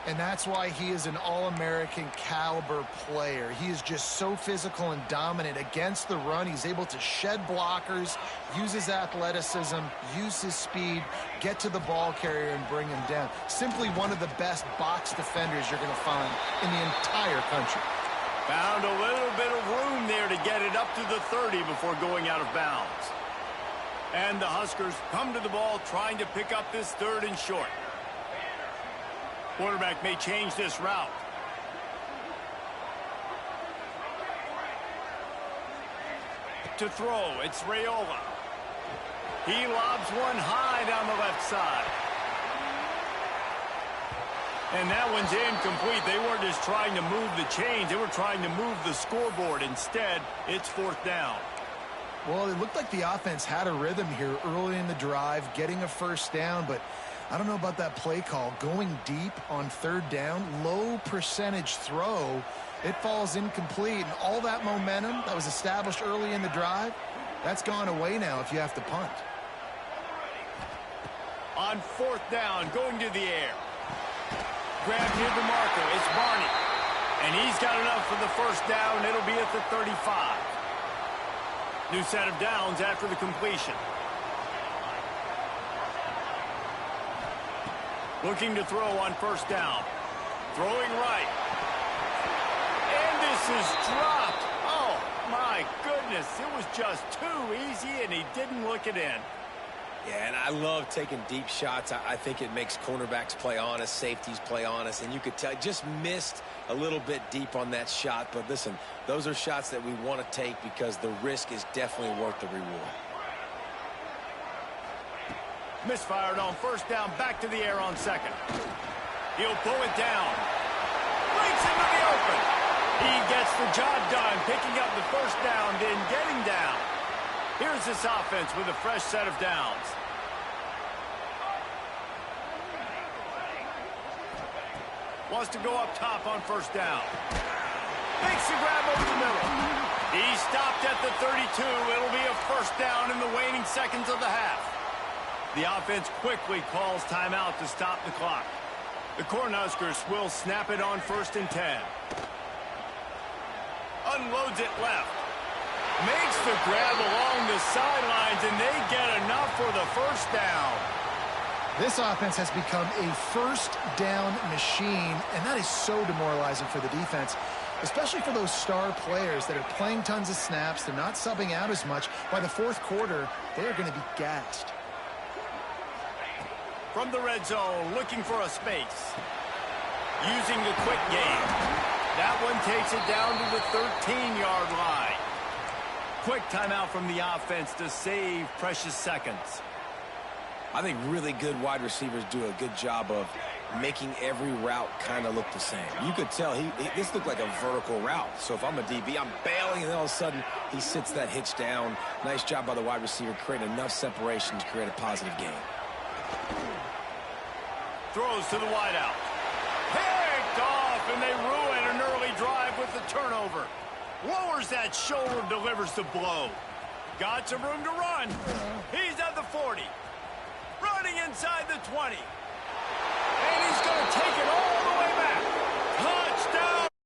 And that's why he is an All-American caliber player. He is just so physical and dominant against the run. He's able to shed blockers, use his athleticism, use his speed, get to the ball carrier and bring him down. Simply one of the best box defenders you're going to find in the entire country. Found a little bit of room there to get it up to the 30 before going out of bounds. And the Huskers come to the ball trying to pick up this 3rd and short. Quarterback may change this route. To throw, it's Raiola. He lobs one high down the left side. And that one's incomplete. They weren't just trying to move the chains. They were trying to move the scoreboard. Instead, it's 4th down. Well, it looked like the offense had a rhythm here early in the drive, getting a first down, but I don't know about that play call. Going deep on 3rd down, low percentage throw, it falls incomplete. And all that momentum that was established early in the drive, that's gone away now if you have to punt. On 4th down, going to the air. Grab near the marker. It's Barney. And he's got enough for the first down. It'll be at the 35. New set of downs after the completion. Looking to throw on first down. Throwing right. And this is dropped. Oh, my goodness. It was just too easy, and he didn't look it in. Yeah, and I love taking deep shots. I think it makes cornerbacks play honest, safeties play honest, and you could tell just missed a little bit deep on that shot. But listen, those are shots that we want to take because the risk is definitely worth the reward. Misfired on first down, back to the air on 2nd. He'll pull it down. Breaks into the open. He gets the job done, picking up the first down, then getting down. Here's this offense with a fresh set of downs. Wants to go up top on first down. Makes the grab over the middle. He stopped at the 32. It'll be a first down in the waning seconds of the half. The offense quickly calls timeout to stop the clock. The Cornhuskers will snap it on 1st and 10. Unloads it left. Makes the grab along the sidelines, and they get enough for the first down. This offense has become a first down machine, and that is so demoralizing for the defense, especially for those star players that are playing tons of snaps. They're not subbing out as much. By the 4th quarter, they are going to be gassed. From the red zone, looking for a space. Using the quick game. That one takes it down to the 13-yard line. Quick timeout from the offense to save precious seconds. I think really good wide receivers do a good job of making every route kind of look the same. You could tell this looked like a vertical route. So if I'm a DB, I'm bailing, and then all of a sudden he sits that hitch down. Nice job by the wide receiver, creating enough separation to create a positive gain. Throws to the wideout. Picked off, and they ruin an early drive with the turnover. Lowers that shoulder, delivers the blow. Got some room to run. He's at the 40. Running inside the 20. And he's going to take it all